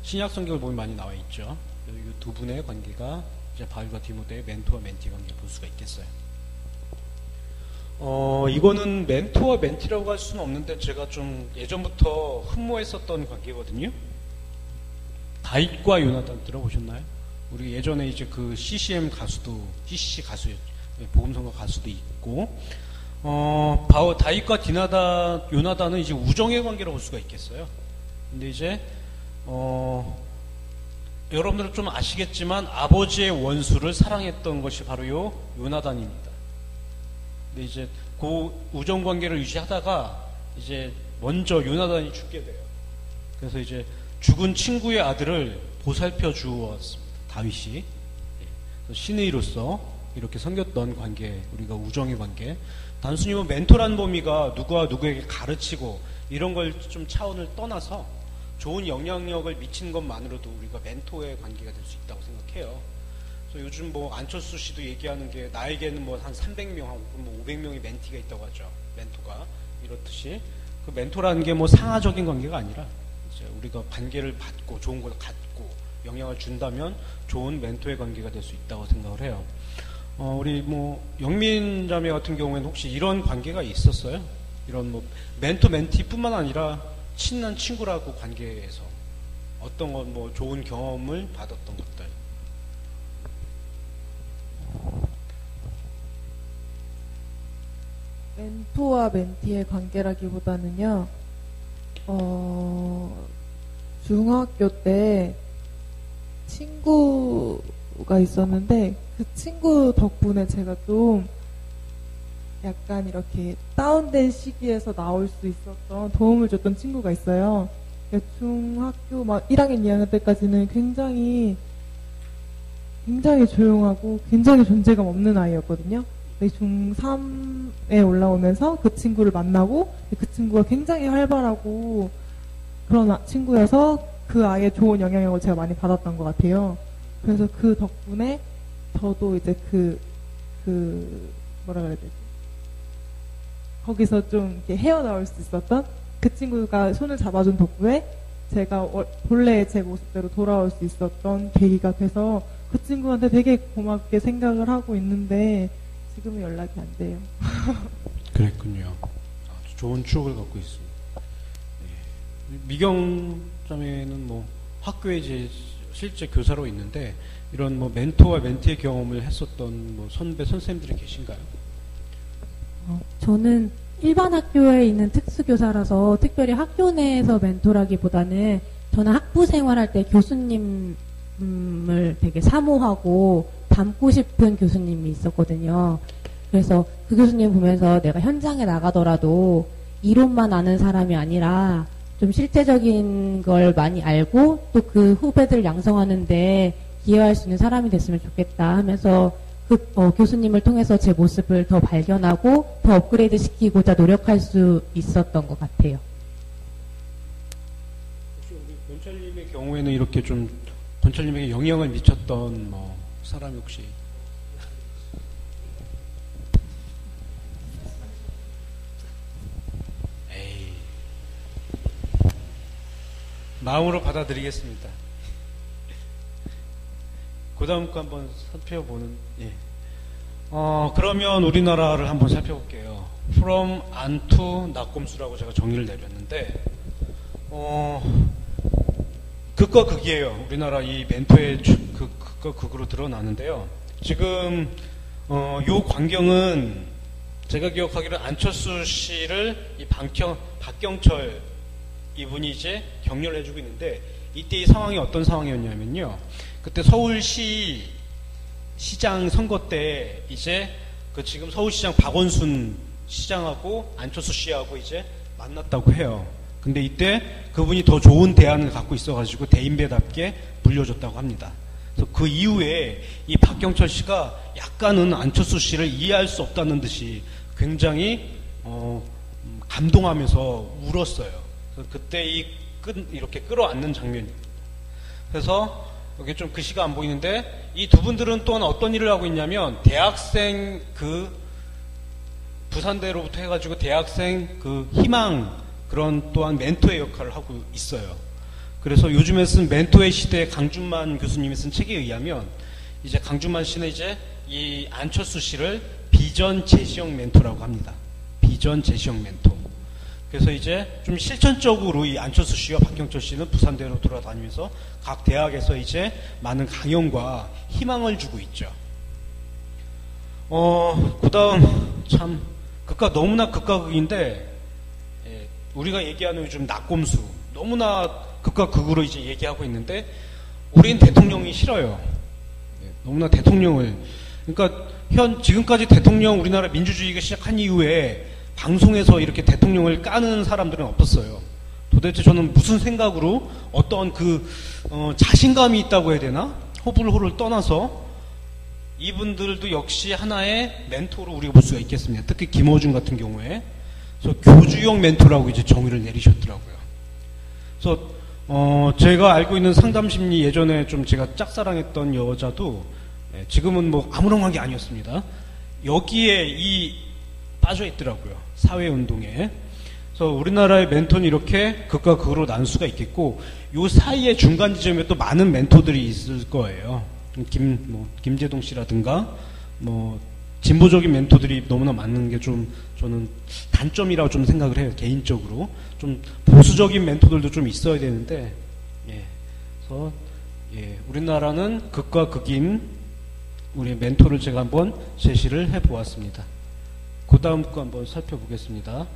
Speaker 1: 신약 성경을 보면 많이 나와 있죠. 이 두 분의 관계가 이제 바울과 디모데의 멘토와 멘티 관계를 볼 수가 있겠어요. 이거는 멘토와 멘티라고 할 수는 없는데 제가 좀 예전부터 흠모했었던 관계거든요. 다윗과 요나단 들어보셨나요? 우리 예전에 이제 그 CCM 가수도 CCC 가수 복음성가 가수도 있고 다윗과 요나단은 이제 우정의 관계로 볼 수가 있겠어요. 근데 이제 여러분들은 좀 아시겠지만 아버지의 원수를 사랑했던 것이 바로 요나단입니다. 근데 이제 그 우정 관계를 유지하다가 이제 먼저 요나단이 죽게 돼요. 그래서 이제 죽은 친구의 아들을 보살펴 주었습니다. 다윗이. 신의로서 이렇게 섬겼던 관계, 우리가 우정의 관계. 단순히 뭐 멘토라는 범위가 누구와 누구에게 가르치고 이런 걸 좀 차원을 떠나서 좋은 영향력을 미치는 것만으로도 우리가 멘토의 관계가 될 수 있다고 생각해요. 그래서 요즘 뭐 안철수 씨도 얘기하는 게 나에게는 뭐 한 300명 하고 뭐 500명의 멘티가 있다고 하죠. 멘토가. 이렇듯이 그 멘토라는 게 뭐 상하적인 관계가 아니라 이제 우리가 관계를 받고 좋은 걸 갖고 영향을 준다면 좋은 멘토의 관계가 될 수 있다고 생각을 해요. 우리 뭐 영민 자매 같은 경우에는 혹시 이런 관계가 있었어요? 이런 뭐 멘토 멘티뿐만 아니라 친한 친구라고 관계에서 어떤 건 뭐 좋은 경험을 받았던 것들.
Speaker 2: 멘토와 멘티의 관계라기보다는요, 중학교 때 친구가 있었는데, 그 친구 덕분에 제가 좀 약간 이렇게 다운된 시기에서 나올 수 있었던 도움을 줬던 친구가 있어요. 중학교 막 1학년, 2학년 때까지는 굉장히 조용하고 굉장히 존재감 없는 아이였거든요. 중3에 올라오면서 그 친구를 만나고 그 친구가 굉장히 활발하고 그런 친구여서 그 아이의 좋은 영향력을 제가 많이 받았던 것 같아요. 그래서 그 덕분에 저도 이제 뭐라 그래야 되지? 거기서 좀 이렇게 헤어나올 수 있었던 그 친구가 손을 잡아준 덕분에 제가 본래의 제 모습대로 돌아올 수 있었던 계기가 돼서 그 친구한테 되게 고맙게 생각을 하고 있는데 지금은 연락이 안 돼요.
Speaker 1: 그랬군요. 아주 좋은 추억을 갖고 있습니다. 예. 미경 자매는 뭐 학교에 이제 실제 교사로 있는데 이런 뭐 멘토와 멘티의 경험을 했었던 뭐 선생님들이 계신가요?
Speaker 3: 저는 일반 학교에 있는 특수교사라서 특별히 학교 내에서 멘토라기보다는 저는 학부 생활할 때 교수님을 되게 사모하고 닮고 싶은 교수님이 있었거든요. 그래서 그 교수님 보면서 내가 현장에 나가더라도 이론만 아는 사람이 아니라 좀 실제적인 걸 많이 알고 또 그 후배들 양성하는데 기여할 수 있는 사람이 됐으면 좋겠다 하면서 교수님을 통해서 제 모습을 더 발견하고 더 업그레이드 시키고자 노력할 수 있었던 것 같아요.
Speaker 1: 혹시 우리 권철님의 경우에는 이렇게 좀 권철님에게 영향을 미쳤던 뭐 사람이 혹시? 에이, 마음으로 받아들이겠습니다. 그 다음 거 한번 살펴보는, 예. 그러면 우리나라를 한번 살펴볼게요. From an to 낙곰수라고 제가 정의를 내렸는데, 극과 극이에요. 우리나라 이 멘토의 극과 극으로 드러나는데요. 지금, 요 광경은 제가 기억하기로 안철수 씨를 이 박경철 이분이 이제 격려를 해주고 있는데, 이때 이 상황이 어떤 상황이었냐면요. 그때 서울시 시장 선거 때 이제 그 지금 서울시장 박원순 시장하고 안철수 씨하고 이제 만났다고 해요. 근데 이때 그분이 더 좋은 대안을 갖고 있어가지고 대인배답게 물려줬다고 합니다. 그래서 그 이후에 이 박경철 씨가 약간은 안철수 씨를 이해할 수 없다는 듯이 굉장히 감동하면서 울었어요. 그래서 그때 이렇게 끌어안는 장면입니다. 그래서 여기 좀 글씨가 안 보이는데 이 두 분들은 또한 어떤 일을 하고 있냐면 대학생 부산대로부터 해가지고 대학생 희망 그런 또한 멘토의 역할을 하고 있어요. 그래서 요즘에 쓴 멘토의 시대 강준만 교수님이 쓴 책에 의하면 이제 강준만 씨는 이제 이 안철수 씨를 비전 제시형 멘토라고 합니다. 비전 제시형 멘토. 그래서 이제 좀 실천적으로 이 안철수 씨와 박경철 씨는 부산대로 돌아다니면서 각 대학에서 이제 많은 강연과 희망을 주고 있죠. 그 다음 참 너무나 극과 극인데 우리가 얘기하는 요즘 낙곰수 너무나 극과 극으로 이제 얘기하고 있는데 우린 대통령이 싫어요. 너무나 대통령을 그러니까 지금까지 대통령 우리나라 민주주의가 시작한 이후에 방송에서 이렇게 대통령을 까는 사람들은 없었어요. 도대체 저는 무슨 생각으로 어떤 자신감이 있다고 해야 되나? 호불호를 떠나서 이분들도 역시 하나의 멘토로 우리가 볼 수가 있겠습니다. 특히 김어준 같은 경우에. 그래서 교주용 멘토라고 이제 정의를 내리셨더라고요. 그래서 제가 알고 있는 상담심리 예전에 좀 제가 짝사랑했던 여자도 지금은 뭐 아무런 관계 아니었습니다. 여기에 빠져 있더라고요. 사회운동에. 그래서 우리나라의 멘토는 이렇게 극과 극으로 나눌 수가 있겠고, 요 사이에 중간 지점에 또 많은 멘토들이 있을 거예요. 김재동 씨라든가, 진보적인 멘토들이 너무나 많은 게 좀, 저는 단점이라고 좀 생각을 해요. 개인적으로. 좀 보수적인 멘토들도 좀 있어야 되는데, 그래서, 우리나라는 극과 극인 우리 멘토를 제가 한번 제시를 해 보았습니다. 그 다음 거 한번 살펴보겠습니다.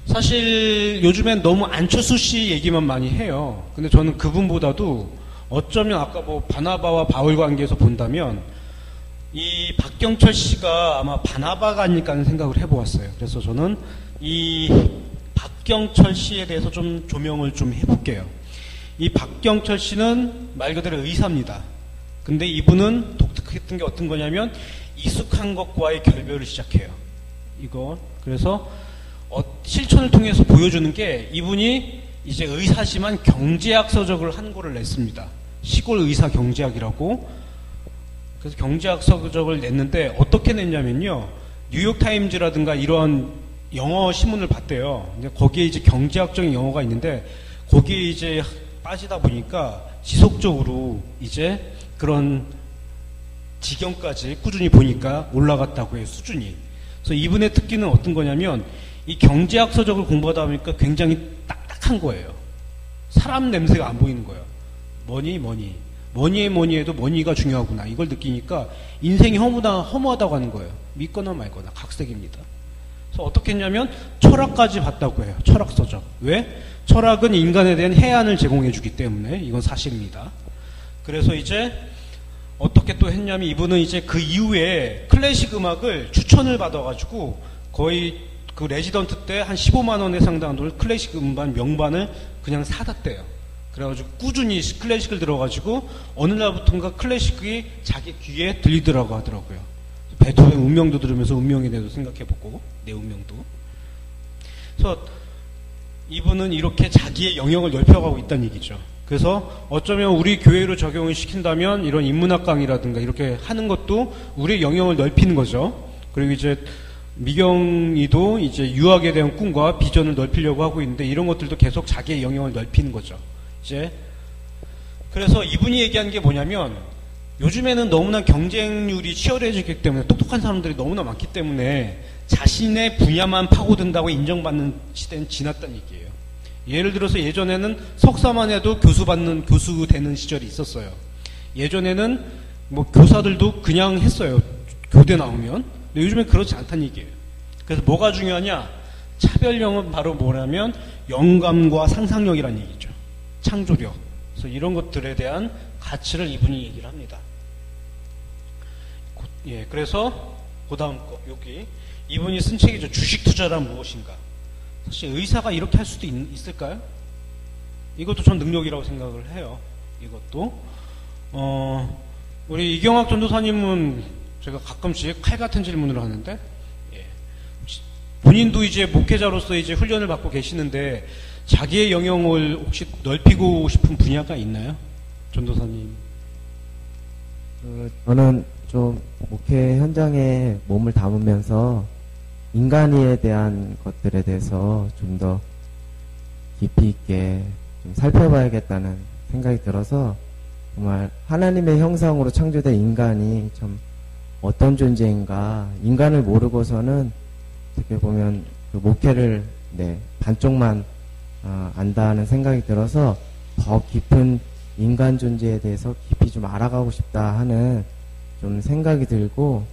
Speaker 1: 사실 요즘엔 너무 안철수 씨 얘기만 많이 해요. 근데 저는 그분보다도 어쩌면 아까 바나바와 바울 관계에서 본다면 이 박경철 씨가 아마 바나바가 아닐까 하는 생각을 해보았어요. 그래서 저는 이 박경철 씨에 대해서 좀 조명을 좀 해볼게요. 이 박경철 씨는 말 그대로 의사입니다. 근데 이분은 독특했던 게 어떤 거냐면 익숙한 것과의 결별을 시작해요. 그래서 실천을 통해서 보여주는 게 이분이 이제 의사지만 경제학 서적을 한 권을 냈습니다. 시골 의사 경제학이라고. 그래서 경제학 서적을 냈는데 어떻게 냈냐면요. 뉴욕타임즈라든가 이런 영어 신문을 봤대요. 근데 거기에 이제 경제학적인 영어가 있는데 거기에 이제 빠지다 보니까 지속적으로 이제 그런 지경까지 꾸준히 보니까 올라갔다고 해요, 수준이. 그래서 이분의 특기는 어떤 거냐면 이 경제학 서적을 공부하다 보니까 굉장히 딱딱한 거예요. 사람 냄새가 안 보이는 거예요. 뭐니 해도 머니가 중요하구나. 이걸 느끼니까 인생이 허무하다고 하는 거예요. 믿거나 말거나 각색입니다. 그래서 어떻게 했냐면 철학까지 봤다고 해요. 철학 서적. 왜? 철학은 인간에 대한 해안을 제공해 주기 때문에 이건 사실입니다. 그래서 이제 어떻게 또 했냐면 이분은 이제 그 이후에 클래식 음악을 추천을 받아가지고 거의 그 레지던트 때 한 15만 원에 상당한 돈을 클래식 음반 명반을 그냥 사놨대요. 그래가지고 꾸준히 클래식을 들어가지고 어느 날부터인가 클래식이 자기 귀에 들리더라고 하더라고요. 베토벤 운명도 들으면서 운명에 대해서 생각해보고 내 운명도. 그래서 이분은 이렇게 자기의 영역을 넓혀가고 있다는 얘기죠. 그래서 어쩌면 우리 교회로 적용을 시킨다면 이런 인문학 강의라든가 이렇게 하는 것도 우리의 영역을 넓히는 거죠. 그리고 이제 미경이도 이제 유학에 대한 꿈과 비전을 넓히려고 하고 있는데 이런 것들도 계속 자기의 영역을 넓히는 거죠. 이제 그래서 이분이 얘기한 게 뭐냐면 요즘에는 너무나 경쟁률이 치열해지기 때문에 똑똑한 사람들이 너무나 많기 때문에 자신의 분야만 파고든다고 인정받는 시대는 지났다는 얘기예요. 예를 들어서 예전에는 석사만 해도 교수 되는 시절이 있었어요. 예전에는 뭐 교사들도 그냥 했어요. 교대 나오면. 근데 요즘엔 그렇지 않다는 얘기예요. 그래서 뭐가 중요하냐? 차별력은 바로 뭐냐면 영감과 상상력이라는 얘기죠. 창조력. 그래서 이런 것들에 대한 가치를 이분이 얘기를 합니다. 그래서 그 다음 거 여기 이분이 쓴 책이죠. 주식 투자란 무엇인가. 사실 의사가 이렇게 할 수도 있을까요? 이것도 전 능력이라고 생각을 해요. 이것도 우리 이경학 전도사님은 제가 가끔씩 칼 같은 질문을 하는데 본인도 이제 목회자로서 이제 훈련을 받고 계시는데 자기의 영역을 혹시 넓히고 싶은 분야가 있나요? 전도사님.
Speaker 5: 저는 좀 목회 현장에 몸을 담으면서 인간에 대한 것들에 대해서 좀 더 깊이 있게 좀 살펴봐야겠다는 생각이 들어서 정말 하나님의 형상으로 창조된 인간이 참 어떤 존재인가, 인간을 모르고서는 어떻게 보면 그 목회를 반쪽만 안다는 생각이 들어서 더 깊은 인간 존재에 대해서 깊이 좀 알아가고 싶다 하는 좀 생각이 들고,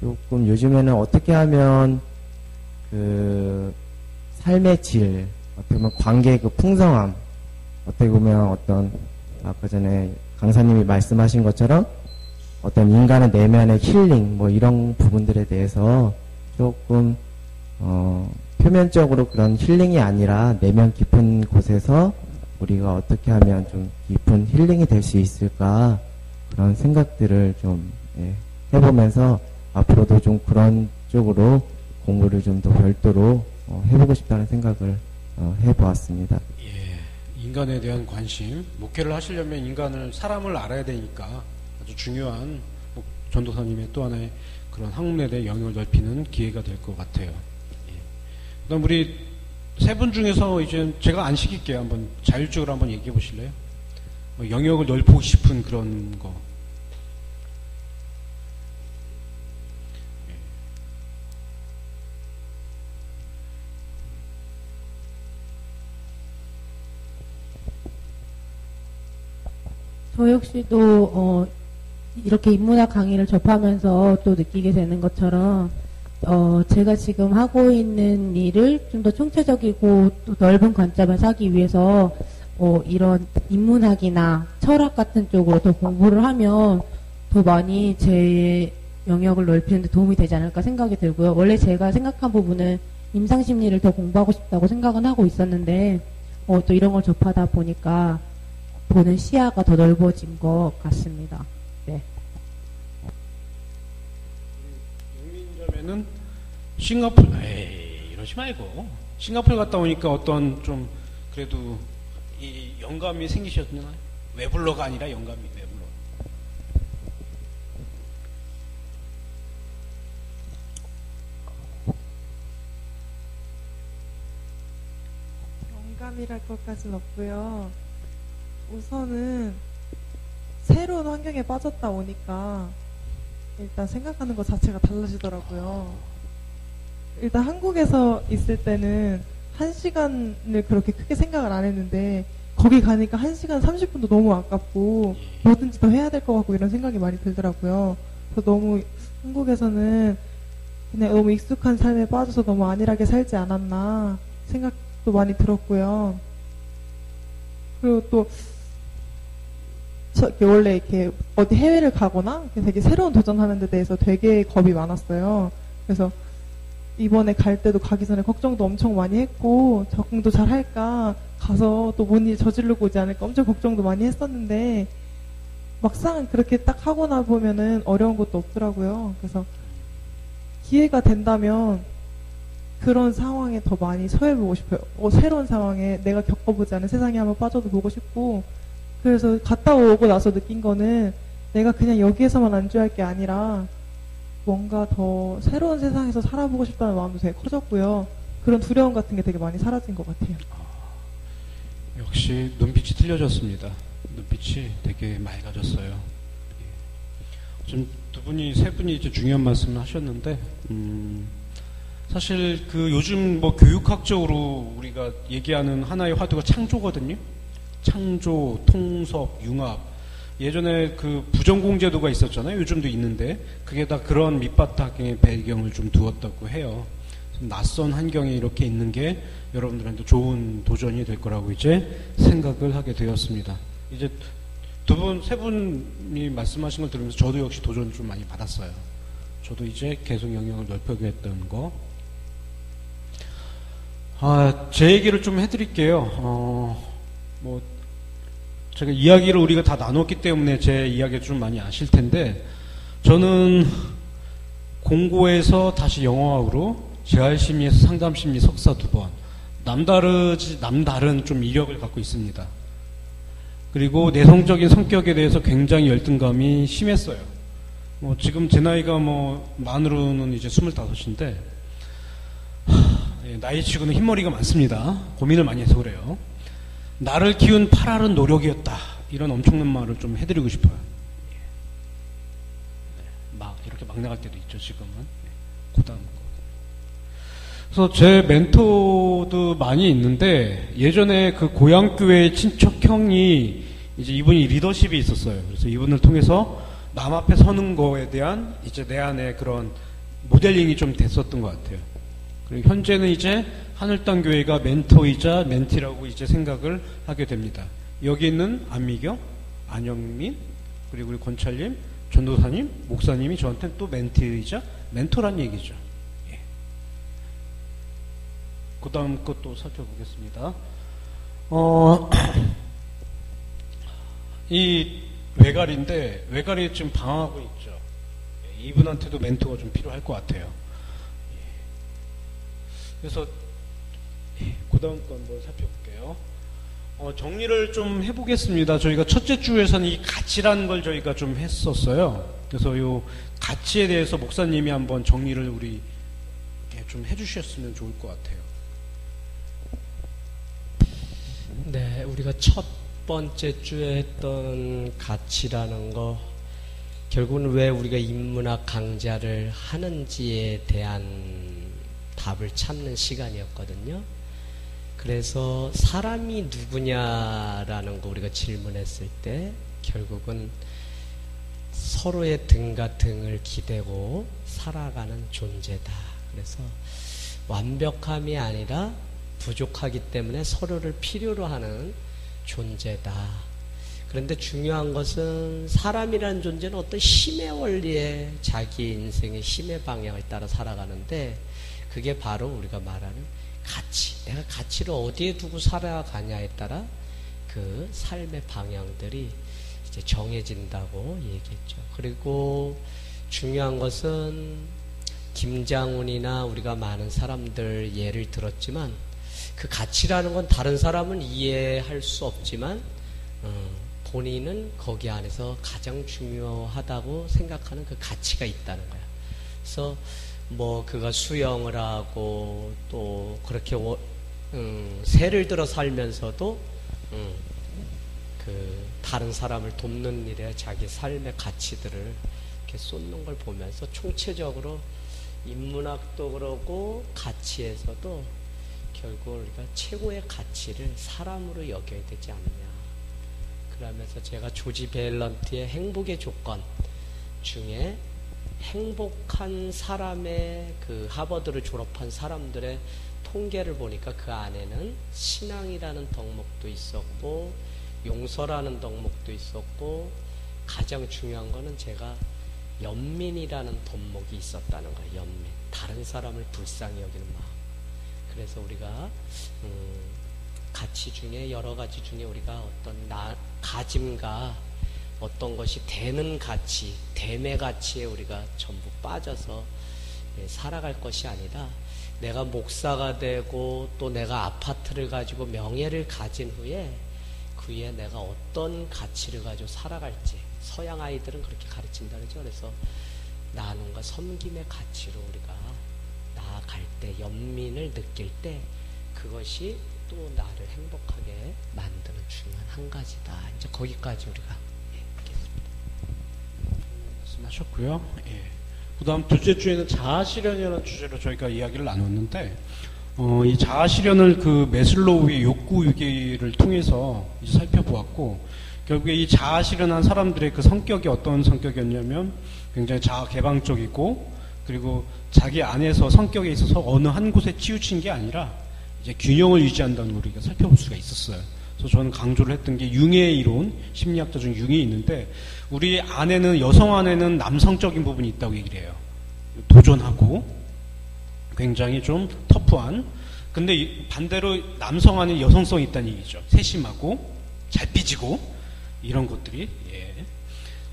Speaker 5: 조금 요즘에는 어떻게 하면 그 삶의 질, 어떻게 보면 관계의 그 풍성함, 어떻게 보면 어떤 아까 전에 강사님이 말씀하신 것처럼 어떤 인간의 내면의 힐링 뭐 이런 부분들에 대해서 조금 표면적으로 그런 힐링이 아니라 내면 깊은 곳에서 우리가 어떻게 하면 좀 깊은 힐링이 될 수 있을까 그런 생각들을 좀 해보면서 앞으로도 좀 그런 쪽으로 공부를 좀 더 별도로 해보고 싶다는 생각을 해보았습니다.
Speaker 1: 예, 인간에 대한 관심, 목회를 하시려면 사람을 알아야 되니까 아주 중요한 전도사님의 또 하나의 그런 학문에 대해 영역을 넓히는 기회가 될 것 같아요. 예. 그다음 우리 세 분 중에서 이제 제가 안 시킬게요. 한번 자율적으로 한번 얘기해 보실래요? 영역을 넓히고 싶은 그런 거.
Speaker 3: 저 역시도 이렇게 인문학 강의를 접하면서 또 느끼게 되는 것처럼 제가 지금 하고 있는 일을 좀 더 총체적이고 또 넓은 관점에서 하기 위해서 이런 인문학이나 철학 같은 쪽으로 더 공부를 하면 더 많이 제 영역을 넓히는 데 도움이 되지 않을까 생각이 들고요. 원래 제가 생각한 부분은 임상심리를 더 공부하고 싶다고 생각은 하고 있었는데 또 이런 걸 접하다 보니까 보는 시야가 더 넓어진 것 같습니다. 네.
Speaker 1: 영민자매는 싱가포르, 이러지 말고 싱가포르 갔다 오니까 어떤 좀 그래도 이 영감이 생기셨나요? 외블러가 아니라 영감이 외블러.
Speaker 2: 영감이랄 것까지는 없고요. 우선은 새로운 환경에 빠졌다 오니까 일단 생각하는 것 자체가 달라지더라고요. 일단 한국에서 있을 때는 1시간을 그렇게 크게 생각을 안 했는데 거기 가니까 1시간 30분도 너무 아깝고 뭐든지 더 해야 될 것 같고 이런 생각이 많이 들더라고요. 그래서 너무 한국에서는 그냥 너무 익숙한 삶에 빠져서 너무 안일하게 살지 않았나 생각도 많이 들었고요. 그리고 또 원래 이렇게 어디 해외를 가거나 되게 새로운 도전하는 데 대해서 되게 겁이 많았어요. 그래서 이번에 갈 때도 가기 전에 걱정도 엄청 많이 했고 적응도 잘 할까 가서 또 뭔 일 저지르고 오지 않을까 엄청 걱정도 많이 했었는데 막상 그렇게 딱 하고 나 보면은 어려운 것도 없더라고요. 그래서 기회가 된다면 그런 상황에 더 많이 처해보고 싶어요. 새로운 상황에 내가 겪어보지 않은 세상에 한번 빠져도 보고 싶고 그래서 갔다 오고 나서 느낀 거는 내가 그냥 여기에서만 안주할 게 아니라 뭔가 더 새로운 세상에서 살아보고 싶다는 마음도 되게 커졌고요. 그런 두려움 같은 게 되게 많이 사라진 것 같아요.
Speaker 1: 역시 눈빛이 틀려졌습니다. 눈빛이 되게 맑아졌어요. 좀 세 분이 이제 중요한 말씀을 하셨는데, 사실 요즘 교육학적으로 우리가 얘기하는 하나의 화두가 창조거든요. 창조, 통섭, 융합. 예전에 부전공제도가 있었잖아요. 요즘도 있는데 그게 다 그런 밑바탕의 배경을 좀 두었다고 해요. 낯선 환경에 이렇게 있는 게 여러분들한테 좋은 도전이 될 거라고 이제 생각을 하게 되었습니다. 이제 세 분이 말씀하신 걸 들으면서 저도 역시 도전을 좀 많이 받았어요. 저도 이제 계속 영역을 넓혀야겠다는 거. 제 얘기를 좀 해드릴게요. 제가 이야기를 우리가 다 나눴기 때문에 제 이야기를 좀 많이 아실 텐데, 저는 공고에서 다시 영어학으로 재활심리에서 상담심리 석사 2번, 남다른 좀 이력을 갖고 있습니다. 그리고 내성적인 성격에 대해서 굉장히 열등감이 심했어요. 지금 제 나이가 만으로는 이제 25인데, 나이치고는 흰머리가 많습니다. 고민을 많이 해서 그래요. 나를 키운 8알은 노력이었다. 이런 엄청난 말을 좀 해드리고 싶어요. 이렇게 막 나갈 때도 있죠, 지금은. 고다음 거. 그래서 제 멘토도 많이 있는데, 예전에 고향교회 친척형이, 이제 이분이 리더십이 있었어요. 그래서 이분을 통해서 남 앞에 서는 거에 대한 이제 내 안에 그런 모델링이 좀 됐었던 것 같아요. 그리고 현재는 이제 하늘땅 교회가 멘토이자 멘티라고 이제 생각을 하게 됩니다. 여기 있는 안미경, 안영민, 그리고 우리 권찰님, 전도사님, 목사님이 저한테 또 멘티이자 멘토란 얘기죠. 예. 그 다음 것도 살펴보겠습니다. 이 외갈인데, 외갈이 지금 방황하고 있죠. 이분한테도 멘토가 좀 필요할 것 같아요. 그래서, 그 다음 거 한번 살펴볼게요. 정리를 좀 해보겠습니다. 저희가 첫째 주에서는 이 가치라는 걸 저희가 좀 했었어요. 그래서 요 가치에 대해서 목사님이 한번 정리를 우리 좀 해주셨으면 좋을 것 같아요.
Speaker 4: 네, 우리가 첫 번째 주에 했던 가치라는 거, 결국은 왜 우리가 인문학 강좌를 하는지에 대한 답을 찾는 시간이었거든요. 그래서 사람이 누구냐라는 거 우리가 질문했을 때 결국은 서로의 등과 등을 기대고 살아가는 존재다. 그래서 완벽함이 아니라 부족하기 때문에 서로를 필요로 하는 존재다. 그런데 중요한 것은 사람이라는 존재는 어떤 힘의 원리에 자기 인생의 힘의 방향을 따라 살아가는데 그게 바로 우리가 말하는 가치, 내가 가치를 어디에 두고 살아가냐에 따라 그 삶의 방향들이 이제 정해진다고 얘기했죠. 그리고 중요한 것은 김장훈이나 우리가 많은 사람들 예를 들었지만 그 가치라는 건 다른 사람은 이해할 수 없지만 본인은 거기 안에서 가장 중요하다고 생각하는 그 가치가 있다는 거야. 그래서 뭐 그가 수영을 하고 또 그렇게 새를 들어 살면서도 그 다른 사람을 돕는 일에 자기 삶의 가치들을 이렇게 쏟는 걸 보면서 총체적으로 인문학도 그러고 가치에서도 결국 우리가 최고의 가치를 사람으로 여겨야 되지 않느냐. 그러면서 제가 조지 벨런트의 행복의 조건 중에 행복한 사람의 그 하버드를 졸업한 사람들의 통계를 보니까 그 안에는 신앙이라는 덕목도 있었고 용서라는 덕목도 있었고 가장 중요한 거는 제가 연민이라는 덕목이 있었다는 거예요. 연민. 다른 사람을 불쌍히 여기는 마음. 그래서 우리가 가치 중에 여러 가지 중에 우리가 어떤 가짐과 어떤 것이 되는 가치, 됨의 가치에 우리가 전부 빠져서 살아갈 것이 아니라 내가 목사가 되고 또 내가 아파트를 가지고 명예를 가진 후에 그 위에 내가 어떤 가치를 가지고 살아갈지 서양 아이들은 그렇게 가르친다 그러죠. 그래서 나눔과 섬김의 가치로 우리가 나아갈 때 연민을 느낄 때 그것이 또 나를 행복하게 만드는 중요한 한 가지다. 이제 거기까지 우리가
Speaker 1: 말씀하셨고요. 예. 그 다음 둘째 주에는 자아실현이라는 주제로 저희가 이야기를 나눴는데 이 자아실현을 그 매슬로우의 욕구 위기를 통해서 이제 살펴보았고 결국에 이 자아실현한 사람들의 그 성격이 어떤 성격이었냐면 굉장히 자아 개방적이고 그리고 자기 안에서 성격에 있어서 어느 한 곳에 치우친 게 아니라 이제 균형을 유지한다는 걸 우리가 살펴볼 수가 있었어요. 그래서 저는 강조를 했던 게 융의 이론, 심리학자 중 융이 있는데 우리 안에는 여성 안에는 남성적인 부분이 있다고 얘기를 해요. 도전하고 굉장히 좀 터프한. 근데 반대로 남성 안에 여성성이 있다는 얘기죠. 세심하고 잘 삐지고 이런 것들이. 예.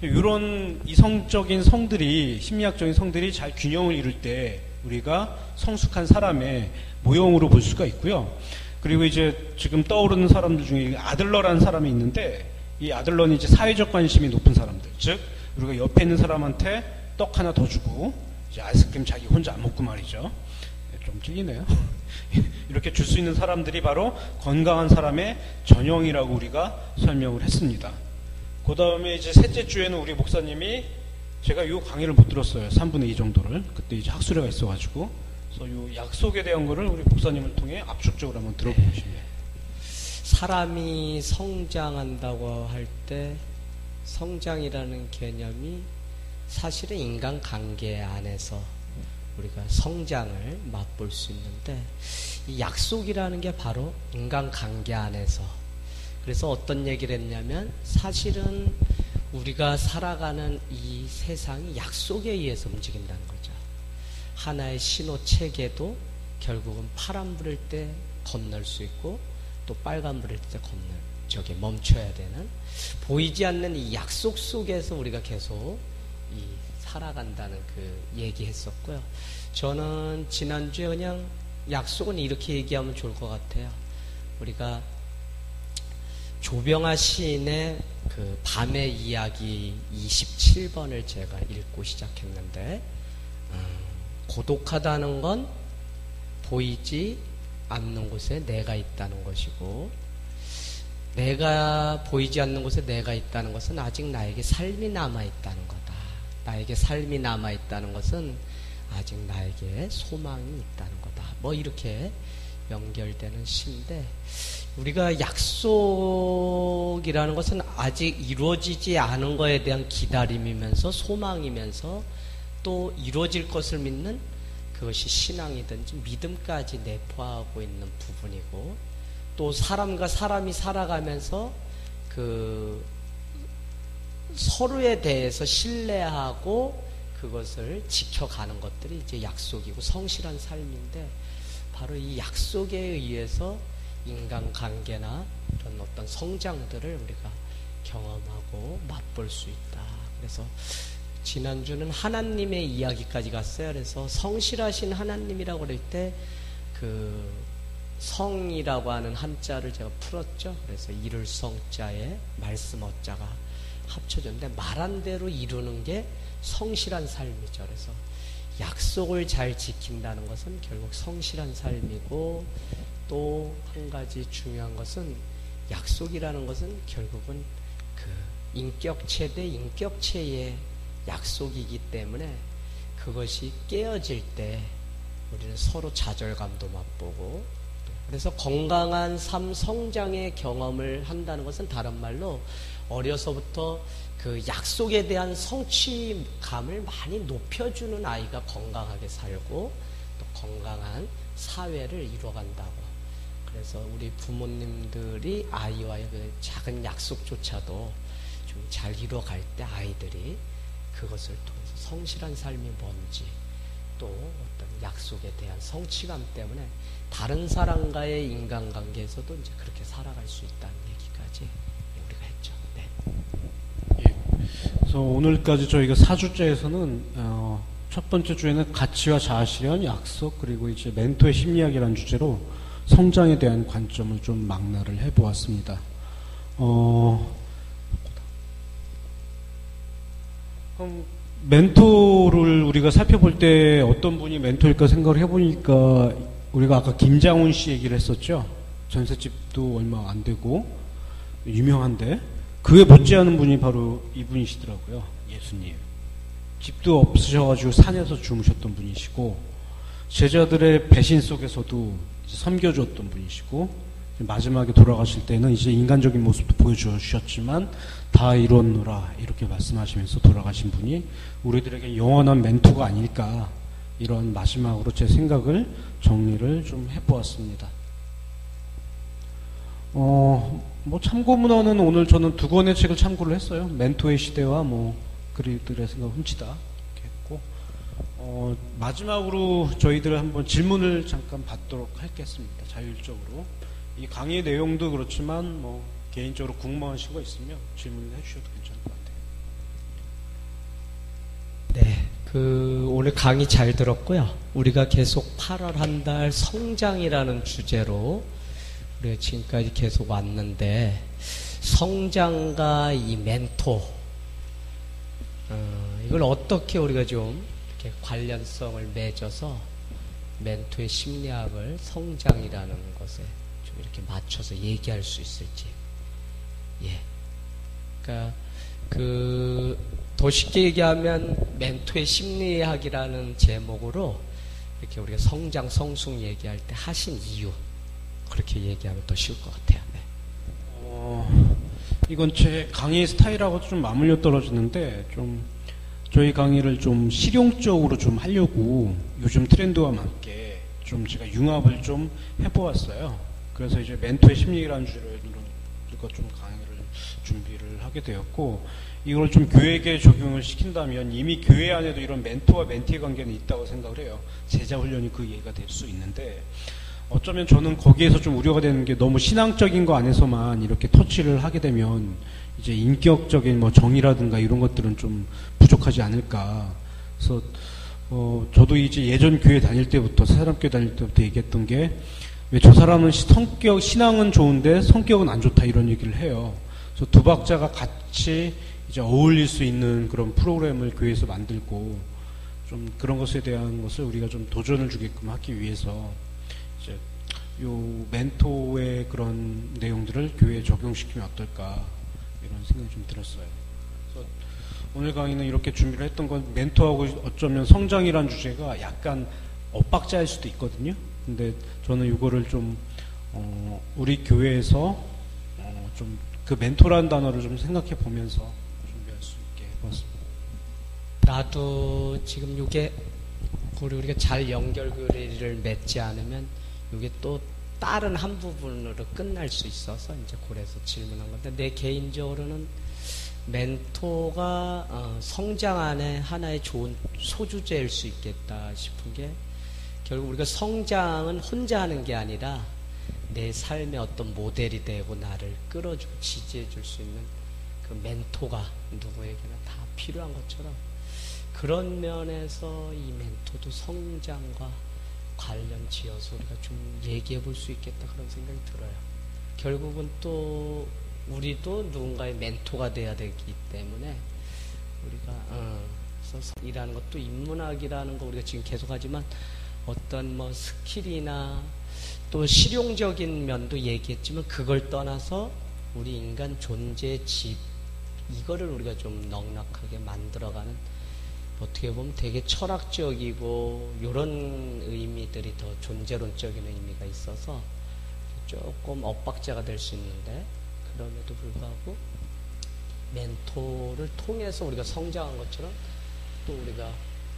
Speaker 1: 이런 이성적인 성들이 심리학적인 성들이 잘 균형을 이룰 때 우리가 성숙한 사람의 모형으로 볼 수가 있고요. 그리고 이제 지금 떠오르는 사람들 중에 아들러라는 사람이 있는데 이 아들러는 이제 사회적 관심이 높은 사람들, 즉 우리가 옆에 있는 사람한테 떡 하나 더 주고 이제 아이스크림 자기 혼자 안 먹고 말이죠. 좀 찔리네요. 이렇게 줄 수 있는 사람들이 바로 건강한 사람의 전형이라고 우리가 설명을 했습니다. 그 다음에 이제 셋째 주에는 우리 목사님이 제가 이 강의를 못 들었어요. 3분의 2 정도를. 그때 이제 학수료가 있어가지고. 그래서 이 약속에 대한 거를 우리 목사님을 통해 압축적으로 한번 들어보시면.
Speaker 4: 사람이 성장한다고 할 때 성장이라는 개념이 사실은 인간관계 안에서 우리가 성장을 맛볼 수 있는데 이 약속이라는 게 바로 인간관계 안에서 그래서 어떤 얘기를 했냐면 사실은 우리가 살아가는 이 세상이 약속에 의해서 움직인다는 거죠. 하나의 신호 체계도 결국은 파란 불일 때 건널 수 있고 또 빨간 불일 때 멈춰야 되는, 보이지 않는 이 약속 속에서 우리가 계속 살아간다는 그 얘기했었고요. 저는 지난주에 그냥 약속은 이렇게 얘기하면 좋을 것 같아요. 우리가 조병아 시인의 그 밤의 이야기 27번을 제가 읽고 시작했는데, 고독하다는 건 보이지 않는 곳에 내가 있다는 것이고, 내가 보이지 않는 곳에 내가 있다는 것은 아직 나에게 삶이 남아있다는 거다. 나에게 삶이 남아있다는 것은 아직 나에게 소망이 있다는 거다. 뭐 이렇게 연결되는 시인데, 우리가 약속이라는 것은 아직 이루어지지 않은 것에 대한 기다림이면서 소망이면서 또 이루어질 것을 믿는, 그것이 신앙이든지 믿음까지 내포하고 있는 부분이고, 또 사람과 사람이 살아가면서 그 서로에 대해서 신뢰하고 그것을 지켜가는 것들이 이제 약속이고 성실한 삶인데, 바로 이 약속에 의해서 인간관계나 이런 어떤 성장들을 우리가 경험하고 맛볼 수 있다. 그래서 지난주는 하나님의 이야기까지 갔어요. 그래서 성실하신 하나님이라고 그럴 때 그 성이라고 하는 한자를 제가 풀었죠. 그래서 이룰 성자에 말씀 어자가 합쳐졌는데, 말한 대로 이루는 게 성실한 삶이죠. 그래서 약속을 잘 지킨다는 것은 결국 성실한 삶이고, 또 한 가지 중요한 것은 약속이라는 것은 결국은 그 인격체 대 인격체의 약속이기 때문에, 그것이 깨어질 때 우리는 서로 좌절감도 맛보고, 그래서 건강한 삶 성장의 경험을 한다는 것은 다른 말로 어려서부터 그 약속에 대한 성취감을 많이 높여주는 아이가 건강하게 살고 또 건강한 사회를 이뤄간다고. 그래서 우리 부모님들이 아이와의 그 작은 약속조차도 좀 잘 이뤄갈 때 아이들이 그것을 통해서 성실한 삶이 뭔지, 또 어떤 약속에 대한 성취감 때문에 다른 사람과의 인간관계에서도 이제 그렇게 살아갈 수 있다는 얘기까지 우리가 했죠. 네.
Speaker 1: 예. 그래서 오늘까지 저희가 4주째에서는 첫 번째 주에는 가치와 자아실현, 약속, 그리고 이제 멘토의 심리학이라는 주제로 성장에 대한 관점을 좀 망라를 해보았습니다. 그럼 멘토를 우리가 살펴볼 때 어떤 분이 멘토일까 생각을 해보니까, 우리가 아까 김장훈 씨 얘기를 했었죠. 전셋집도 얼마 안 되고 유명한데 그에 못지않은 분이 바로 이분이시더라고요. 예수님. 집도 없으셔가지고 산에서 주무셨던 분이시고, 제자들의 배신 속에서도 섬겨주었던 분이시고, 마지막에 돌아가실 때는 이제 인간적인 모습도 보여주셨지만 다 이뤘노라 이렇게 말씀하시면서 돌아가신 분이 우리들에게 영원한 멘토가 아닐까, 이런 마지막으로 제 생각을 정리를 좀 해보았습니다. 뭐 참고문헌은 오늘 저는 2권의 책을 참고를 했어요. 멘토의 시대와 뭐 그리들의 생각을 훔치다 이렇게 했고, 마지막으로 저희들 한번 질문을 잠깐 받도록 하겠습니다. 자율적으로. 이 강의 내용도 그렇지만 뭐 개인적으로 궁금하신 거 있으면 질문을 해주셔도 괜찮을 것 같아요.
Speaker 4: 네, 오늘 강의 잘 들었고요. 우리가 계속 8월 한 달 성장이라는 주제로 우리가 지금까지 계속 왔는데, 성장과 이 멘토, 이걸 어떻게 우리가 좀 이렇게 관련성을 맺어서 멘토의 심리학을 성장이라는 것에 좀 이렇게 맞춰서 얘기할 수 있을지. 예. 그러니까 더 쉽게 얘기하면 멘토의 심리학이라는 제목으로 이렇게 우리가 성장, 성숙 얘기할 때 하신 이유, 그렇게 얘기하면 더 쉬울 것 같아요. 네.
Speaker 1: 이건 제 강의 스타일하고 좀 맞물려 떨어지는데, 좀 저희 강의를 좀 실용적으로 좀 하려고 요즘 트렌드와 맞게 좀 제가 융합을 좀 해보았어요. 그래서 이제 멘토의 심리라는 주제로 좀 강의를 준비를 하게 되었고, 이걸 좀 교회에게 적용을 시킨다면 이미 교회 안에도 이런 멘토와 멘티의 관계는 있다고 생각을 해요. 제자 훈련이 그 예가 될 수 있는데, 어쩌면 저는 거기에서 좀 우려가 되는 게 너무 신앙적인 거 안에서만 이렇게 터치를 하게 되면 이제 인격적인 뭐 정의라든가 이런 것들은 좀 부족하지 않을까. 그래서 저도 이제 예전 교회 다닐 때부터, 사람교회 다닐 때부터 얘기했던 게, 왜 저 사람은 신앙은 좋은데 성격은 안 좋다 이런 얘기를 해요. 그래서 두 박자가 같이 이제 어울릴 수 있는 그런 프로그램을 교회에서 만들고, 좀 그런 것에 대한 것을 우리가 좀 도전을 주게끔 하기 위해서 이제 요 멘토의 그런 내용들을 교회에 적용시키면 어떨까 이런 생각이 좀 들었어요. 그래서 오늘 강의는 이렇게 준비를 했던 건, 멘토하고 어쩌면 성장이란 주제가 약간 엇박자일 수도 있거든요. 근데 저는 이거를 좀 우리 교회에서 좀 그 멘토라는 단어를 좀 생각해 보면서 준비할 수 있게 해봤습니다.
Speaker 4: 나도 지금 이게 우리가 잘 연결고리를 맺지 않으면 이게 또 다른 한 부분으로 끝날 수 있어서 이제 그래서 질문한 건데, 내 개인적으로는 멘토가 성장 안에 하나의 좋은 소주제일 수 있겠다 싶은 게, 결국 우리가 성장은 혼자 하는 게 아니라 내 삶의 어떤 모델이 되고 나를 끌어주고 지지해 줄 수 있는 그 멘토가 누구에게나 다 필요한 것처럼, 그런 면에서 이 멘토도 성장과 관련 지어서 우리가 좀 얘기해 볼 수 있겠다, 그런 생각이 들어요. 결국은 또 우리도 누군가의 멘토가 돼야 되기 때문에 우리가 그래서 일하는 것도 인문학이라는 거 우리가 지금 계속하지만 어떤 뭐 스킬이나 또 실용적인 면도 얘기했지만, 그걸 떠나서 우리 인간 존재의 집, 이거를 우리가 좀 넉넉하게 만들어가는, 어떻게 보면 되게 철학적이고 이런 의미들이 더 존재론적인 의미가 있어서 조금 엇박자가 될 수 있는데, 그럼에도 불구하고 멘토를 통해서 우리가 성장한 것처럼 또 우리가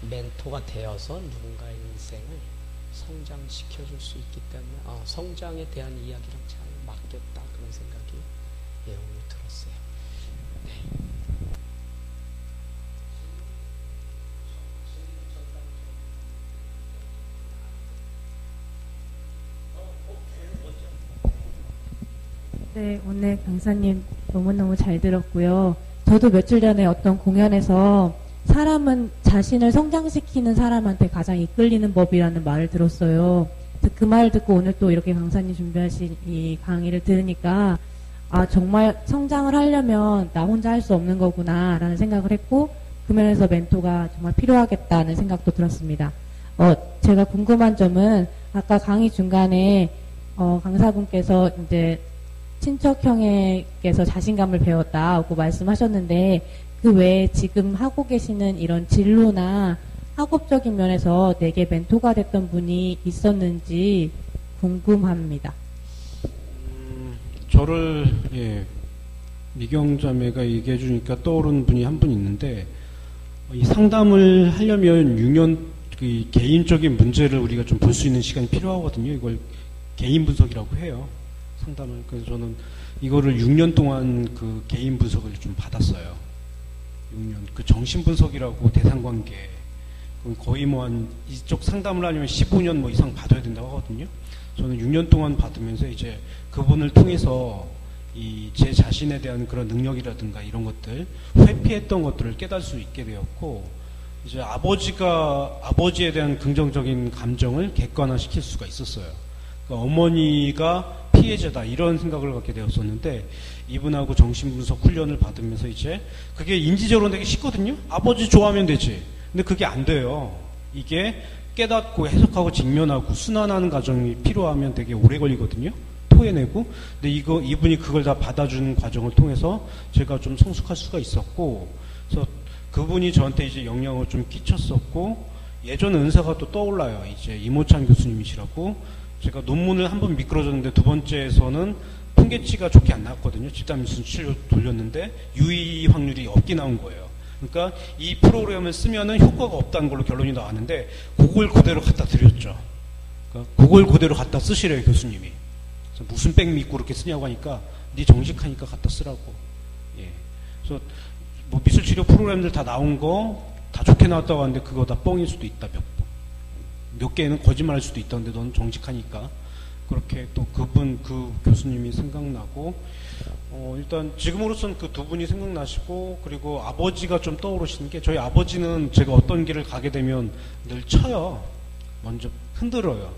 Speaker 4: 멘토가 되어서 누군가의 인생을 성장시켜 줄 수 있기 때문에 성장에 대한 이야기랑 잘 맞겠다, 그런 생각이 오늘 들었어요. 네.
Speaker 3: 네, 오늘 강사님 너무너무 잘 들었고요. 저도 며칠 전에 어떤 공연에서 사람은 자신을 성장시키는 사람한테 가장 이끌리는 법이라는 말을 들었어요. 그 말을 듣고 오늘 또 이렇게 강사님 준비하신 이 강의를 들으니까, 정말 성장을 하려면 나 혼자 할 수 없는 거구나 라는 생각을 했고, 그 면에서 멘토가 정말 필요하겠다는 생각도 들었습니다. 제가 궁금한 점은, 아까 강의 중간에 강사분께서 이제 친척형에게서 자신감을 배웠다고 말씀하셨는데, 그 외에 지금 하고 계시는 이런 진로나 학업적인 면에서 내게 멘토가 됐던 분이 있었는지 궁금합니다.
Speaker 1: 저를 미경자매가 얘기해 주니까 떠오르는 분이 한 분 있는데, 이 상담을 하려면 6년 그 개인적인 문제를 우리가 좀 볼 수 있는 시간이 필요하거든요. 이걸 개인 분석이라고 해요. 상담을. 그래서 저는 이거를 6년 동안 그 개인 분석을 좀 받았어요. 6년. 그 정신분석이라고 대상관계. 거의 뭐 한 이쪽 상담을 하려면 15년 뭐 이상 받아야 된다고 하거든요. 저는 6년 동안 받으면서 이제 그분을 통해서 제 자신에 대한 그런 능력이라든가 이런 것들, 회피했던 것들을 깨달을 수 있게 되었고, 이제 아버지에 대한 긍정적인 감정을 객관화시킬 수가 있었어요. 그러니까 어머니가 피해자다 이런 생각을 갖게 되었었는데, 이분하고 정신분석 훈련을 받으면서 이제 그게 인지적으로 되게 쉽거든요. 아버지 좋아하면 되지. 근데 그게 안 돼요. 이게 깨닫고 해석하고 직면하고 순환하는 과정이 필요하면 되게 오래 걸리거든요. 토해내고. 근데 이분이 그걸 다 받아주는 과정을 통해서 제가 좀 성숙할 수가 있었고, 그래서 그분이 저한테 이제 영향을 좀 끼쳤었고, 예전 은사가 또 떠올라요. 이제 이모찬 교수님이시라고. 제가 논문을 한 번 미끄러졌는데 두 번째에서는 통계치가 좋게 안 나왔거든요. 집단미순 치료 돌렸는데 유의 확률이 없게 나온 거예요. 그러니까 이 프로그램을 쓰면은 효과가 없다는 걸로 결론이 나왔는데, 그걸 그대로 갖다 드렸죠. 그러니까 그걸 그대로 갖다 쓰시래요, 교수님이. 그래서 무슨 백 믿고 그렇게 쓰냐고 하니까 네 정직하니까 갖다 쓰라고. 예. 그래서 뭐 미술 치료 프로그램들 다 나온 거 다 좋게 나왔다고 하는데 그거 다 뻥일 수도 있다. 몇 개는 거짓말할 수도 있다는데 넌 정직하니까. 그렇게 또 그 교수님이 생각나고, 일단 지금으로선 그 두 분이 생각나시고, 그리고 아버지가 좀 떠오르시는 게, 저희 아버지는 제가 어떤 길을 가게 되면 늘 쳐요. 먼저 흔들어요.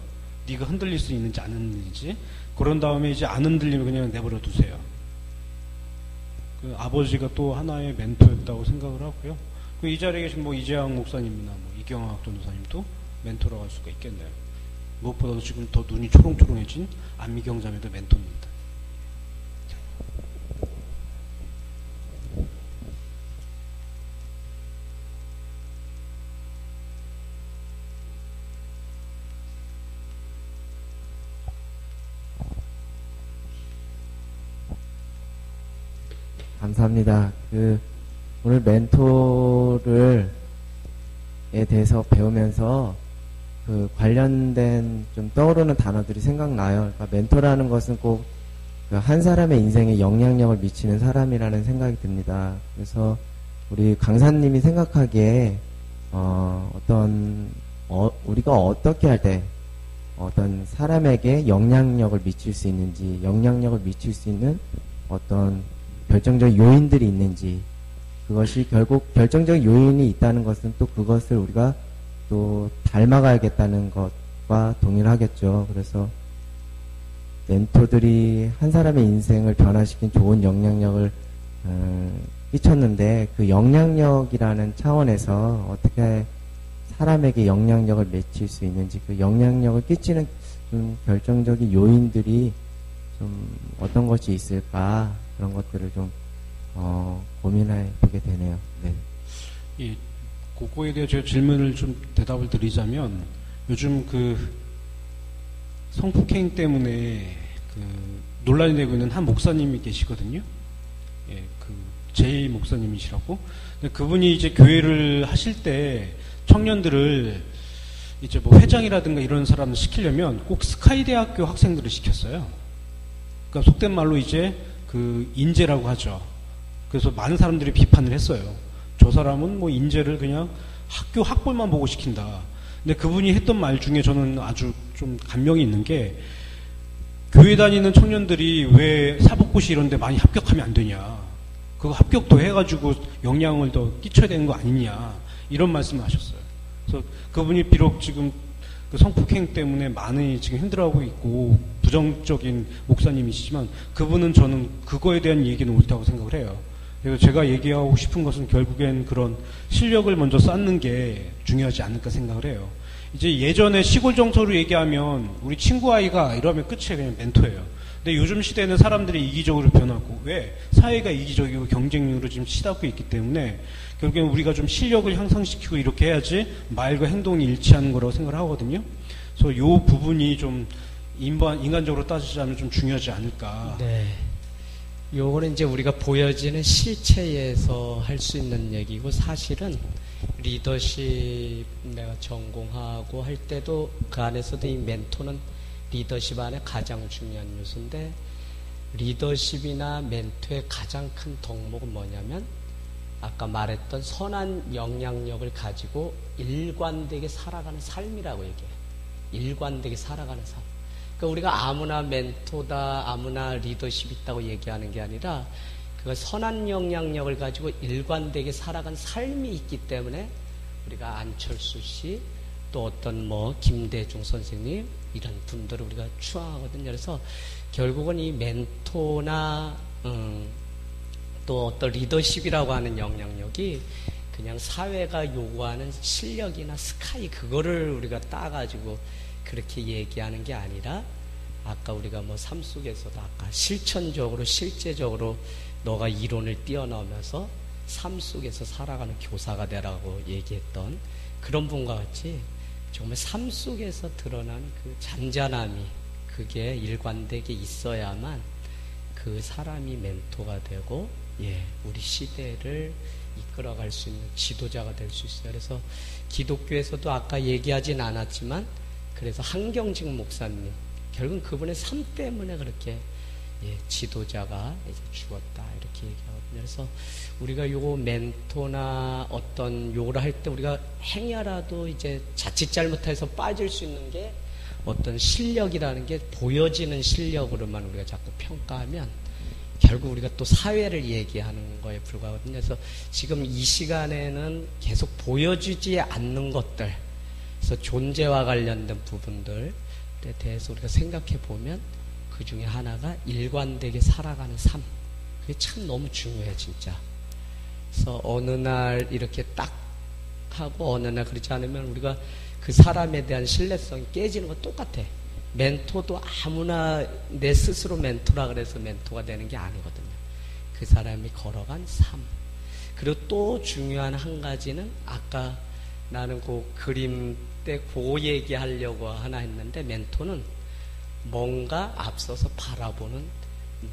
Speaker 1: 네가 흔들릴 수 있는지 안 흔들리지. 그런 다음에 이제 안 흔들리면 그냥 내버려 두세요. 그 아버지가 또 하나의 멘토였다고 생각을 하고요. 이 자리에 계신 뭐 이재학 목사님이나 뭐 이경학 전도사님도 멘토라고 할 수가 있겠네요. 무엇보다도 지금 더 눈이 초롱초롱해진 안미경 자매도 멘토입니다.
Speaker 5: 감사합니다. 오늘 멘토에 대해서 배우면서 관련된 좀 떠오르는 단어들이 생각나요. 그러니까 멘토라는 것은 꼭 한 사람의 인생에 영향력을 미치는 사람이라는 생각이 듭니다. 그래서 우리 강사님이 생각하기에 우리가 어떻게 할 때 어떤 사람에게 영향력을 미칠 수 있는지, 영향력을 미칠 수 있는 어떤 결정적인 요인들이 있는지, 그것이 결국 결정적인 요인이 있다는 것은 또 그것을 우리가 또 닮아가야겠다는 것과 동일하겠죠. 그래서 멘토들이 한 사람의 인생을 변화시킨 좋은 영향력을 끼쳤는데, 그 영향력이라는 차원에서 어떻게 사람에게 영향력을 미칠 수 있는지, 그 영향력을 끼치는 좀 결정적인 요인들이 좀 어떤 것이 있을까, 그런 것들을 좀 고민해 보게 되네요. 네.
Speaker 1: 예, 그거에 대해 제가 질문을 좀 대답을 드리자면, 요즘 성폭행 때문에 논란이 되고 있는 한 목사님이 계시거든요. 예, 제이 목사님이시라고. 근데 그분이 이제 교회를 하실 때 청년들을 이제 뭐 회장이라든가 이런 사람을 시키려면 꼭 스카이대학교 학생들을 시켰어요. 그러니까 속된 말로 이제 인재라고 하죠. 그래서 많은 사람들이 비판을 했어요. 저 사람은 뭐 인재를 그냥 학교 학벌만 보고 시킨다. 근데 그분이 했던 말 중에 저는 아주 좀 감명이 있는 게, 교회 다니는 청년들이 왜 사법고시 이런 데 많이 합격하면 안 되냐. 그거 합격 더 해가지고 영향을 더 끼쳐야 되는 거 아니냐. 이런 말씀을 하셨어요. 그래서 그분이 비록 지금 성폭행 때문에 많이 지금 힘들어하고 있고 부정적인 목사님이시지만, 그분은 저는 그거에 대한 얘기는 옳다고 생각을 해요. 그래서 제가 얘기하고 싶은 것은 결국엔 그런 실력을 먼저 쌓는 게 중요하지 않을까 생각을 해요. 이제 예전에 시골 정서로 얘기하면 우리 친구 아이가 이러면 끝이에요. 그냥 멘토예요. 근데 요즘 시대는 사람들이 이기적으로 변하고, 왜? 사회가 이기적이고 경쟁률로 지금 치닫고 있기 때문에 결국엔 우리가 좀 실력을 향상시키고 이렇게 해야지 말과 행동이 일치하는 거라고 생각을 하거든요. 그래서 이 부분이 좀 인간적으로 따지자면 좀 중요하지 않을까.
Speaker 4: 네. 요거는 이제 우리가 보여지는 실체에서 할 수 있는 얘기고, 사실은 리더십 내가 전공하고 할 때도 그 안에서도 이 멘토는 리더십 안에 가장 중요한 요소인데, 리더십이나 멘토의 가장 큰 덕목은 뭐냐면, 아까 말했던 선한 영향력을 가지고 일관되게 살아가는 삶이라고 얘기해요. 일관되게 살아가는 삶. 그러니까 우리가 아무나 멘토다, 아무나 리더십 있다고 얘기하는 게 아니라, 그 선한 영향력을 가지고 일관되게 살아간 삶이 있기 때문에 우리가 안철수 씨, 또 어떤 김대중 선생님, 이런 분들을 우리가 추앙하거든요. 그래서 결국은 이 멘토나 또 어떤 리더십이라고 하는 영향력이 그냥 사회가 요구하는 실력이나 스카이, 그거를 우리가 따가지고 그렇게 얘기하는 게 아니라, 아까 우리가 삶 속에서도 아까 실천적으로 실제적으로 너가 이론을 뛰어넘어서 삶 속에서 살아가는 교사가 되라고 얘기했던 그런 분과 같이 정말 삶 속에서 드러난 그 잔잔함이, 그게 일관되게 있어야만 그 사람이 멘토가 되고, 우리 시대를 이끌어갈 수 있는 지도자가 될 수 있어요. 그래서 기독교에서도 아까 얘기하진 않았지만, 그래서 한경직 목사님, 결국은 그분의 삶 때문에 그렇게 지도자가 이제 죽었다 이렇게 얘기하거든요. 그래서 우리가 요 멘토나 어떤 요를 할 때 우리가 행여라도 이제 자칫 잘못해서 빠질 수 있는 게 어떤 실력이라는 게 보여지는 실력으로만 우리가 자꾸 평가하면 결국 우리가 또 사회를 얘기하는 거에 불과하거든요. 그래서 지금 이 시간에는 계속 보여주지 않는 것들, 그래서 존재와 관련된 부분들에 대해서 우리가 생각해 보면 그 중에 하나가 일관되게 살아가는 삶. 그게 참 너무 중요해, 진짜. 그래서 어느 날 이렇게 딱 하고 어느 날 그렇지 않으면 우리가 그 사람에 대한 신뢰성이 깨지는 거 똑같아. 멘토도 아무나 내 스스로 멘토라 그래서 멘토가 되는 게 아니거든요. 그 사람이 걸어간 삶. 그리고 또 중요한 한 가지는 아까 나는 그 그림 때 그 얘기하려고 하나 했는데 멘토는 뭔가 앞서서 바라보는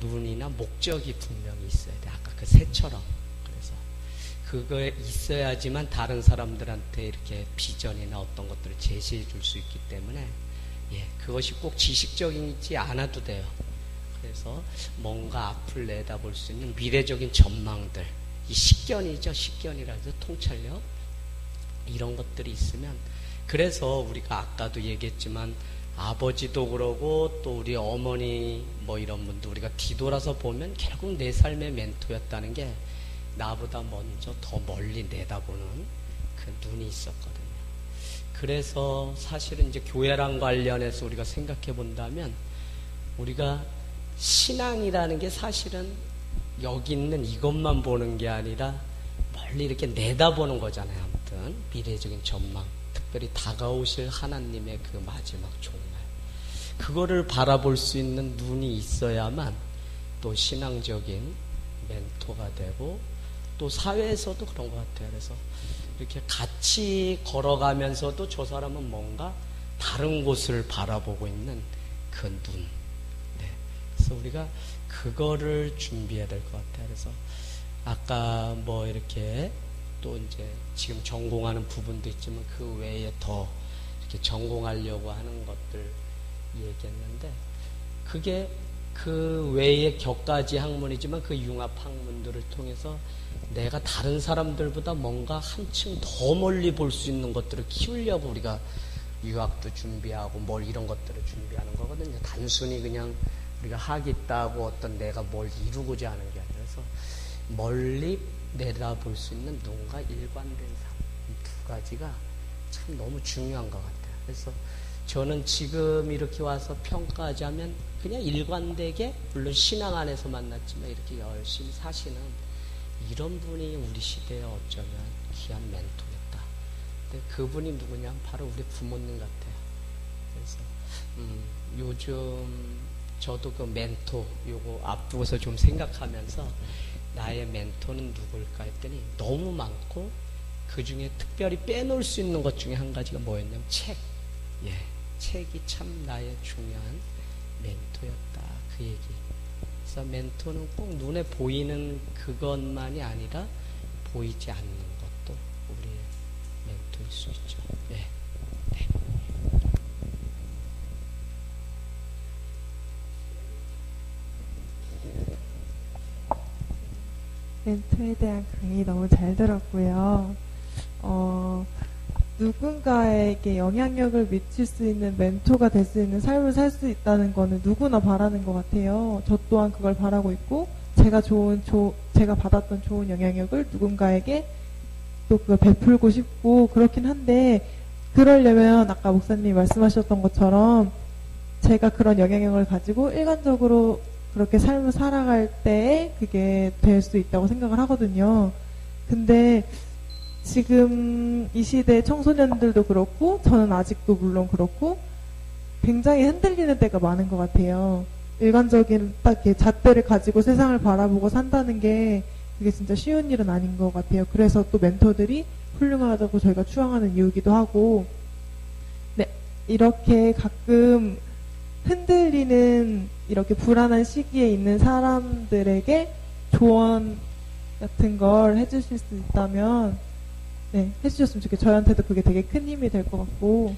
Speaker 4: 눈이나 목적이 분명히 있어야 돼. 아까 그 새처럼. 그래서 그거에 있어야지만 다른 사람들한테 이렇게 비전이나 어떤 것들을 제시해 줄 수 있기 때문에 그것이 꼭 지식적이지 않아도 돼요. 그래서 뭔가 앞을 내다볼 수 있는 미래적인 전망들, 이 식견이죠. 식견이라 해서 통찰력 이런 것들이 있으면 그래서 우리가 아까도 얘기했지만 아버지도 그러고 또 우리 어머니 뭐 이런 분도 우리가 뒤돌아서 보면 결국 내 삶의 멘토였다는 게 나보다 먼저 더 멀리 내다보는 그 눈이 있었거든요. 그래서 사실은 이제 교회랑 관련해서 우리가 생각해 본다면 우리가 신앙이라는 게 사실은 여기 있는 이것만 보는 게 아니라 멀리 이렇게 내다보는 거잖아요. 아무튼 미래적인 전망, 특별히 다가오실 하나님의 그 마지막 종말, 그거를 바라볼 수 있는 눈이 있어야만 또 신앙적인 멘토가 되고 또 사회에서도 그런 것 같아요. 그래서 이렇게 같이 걸어가면서도 저 사람은 뭔가 다른 곳을 바라보고 있는 그 눈. 그래서 우리가 그거를 준비해야 될 것 같아요. 그래서 아까 뭐 이렇게 또 이제 지금 전공하는 부분도 있지만 그 외에 더 이렇게 전공하려고 하는 것들 얘기했는데 그게 그 외에 격가지 학문이지만 그 융합 학문들을 통해서 내가 다른 사람들보다 뭔가 한층 더 멀리 볼 수 있는 것들을 키우려고 우리가 유학도 준비하고 뭘 이런 것들을 준비하는 거거든요. 단순히 그냥 우리가 학위 따고 어떤 내가 뭘 이루고자 하는 게 아니라 그래서 멀리 내다볼 수 있는 눈과 일관된 삶, 이 두 가지가 참 너무 중요한 것 같아요. 그래서 저는 지금 이렇게 와서 평가하자면 그냥 일관되게 물론 신앙 안에서 만났지만 이렇게 열심히 사시는 이런 분이 우리 시대에 어쩌면 귀한 멘토였다. 근데 그분이 누구냐? 바로 우리 부모님 같아요. 그래서 요즘 저도 그 멘토 요거 앞두고서 좀 생각하면서 나의 멘토는 누굴까 했더니 너무 많고 그 중에 특별히 빼놓을 수 있는 것 중에 한 가지가 뭐였냐면 책. 책이 참 나의 중요한 멘토였다. 그 얘기. 그래서 멘토는 꼭 눈에 보이는 그것만이 아니라 보이지 않는 것도 우리의 멘토일 수 있죠. 네.
Speaker 2: 멘토에 대한 강의 너무 잘 들었고요. 누군가에게 영향력을 미칠 수 있는 멘토가 될 수 있는 삶을 살 수 있다는 거는 누구나 바라는 것 같아요. 저 또한 그걸 바라고 있고, 제가 받았던 좋은 영향력을 누군가에게 또 그걸 베풀고 싶고, 그렇긴 한데, 그러려면 아까 목사님이 말씀하셨던 것처럼 제가 그런 영향력을 가지고 일관적으로 그렇게 삶을 살아갈 때 그게 될 수 있다고 생각을 하거든요. 근데 지금 이 시대 청소년들도 그렇고 저는 아직도 물론 그렇고 굉장히 흔들리는 때가 많은 것 같아요. 일관적인 딱 이렇게 잣대를 가지고 세상을 바라보고 산다는 게 그게 진짜 쉬운 일은 아닌 것 같아요. 그래서 또 멘토들이 훌륭하다고 저희가 추앙하는 이유기도 하고, 네, 이렇게 가끔 흔들리는 이렇게 불안한 시기에 있는 사람들에게 조언 같은 걸 해주실 수 있다면 해주셨으면 좋겠어요. 저한테도 그게 되게 큰 힘이 될 것 같고.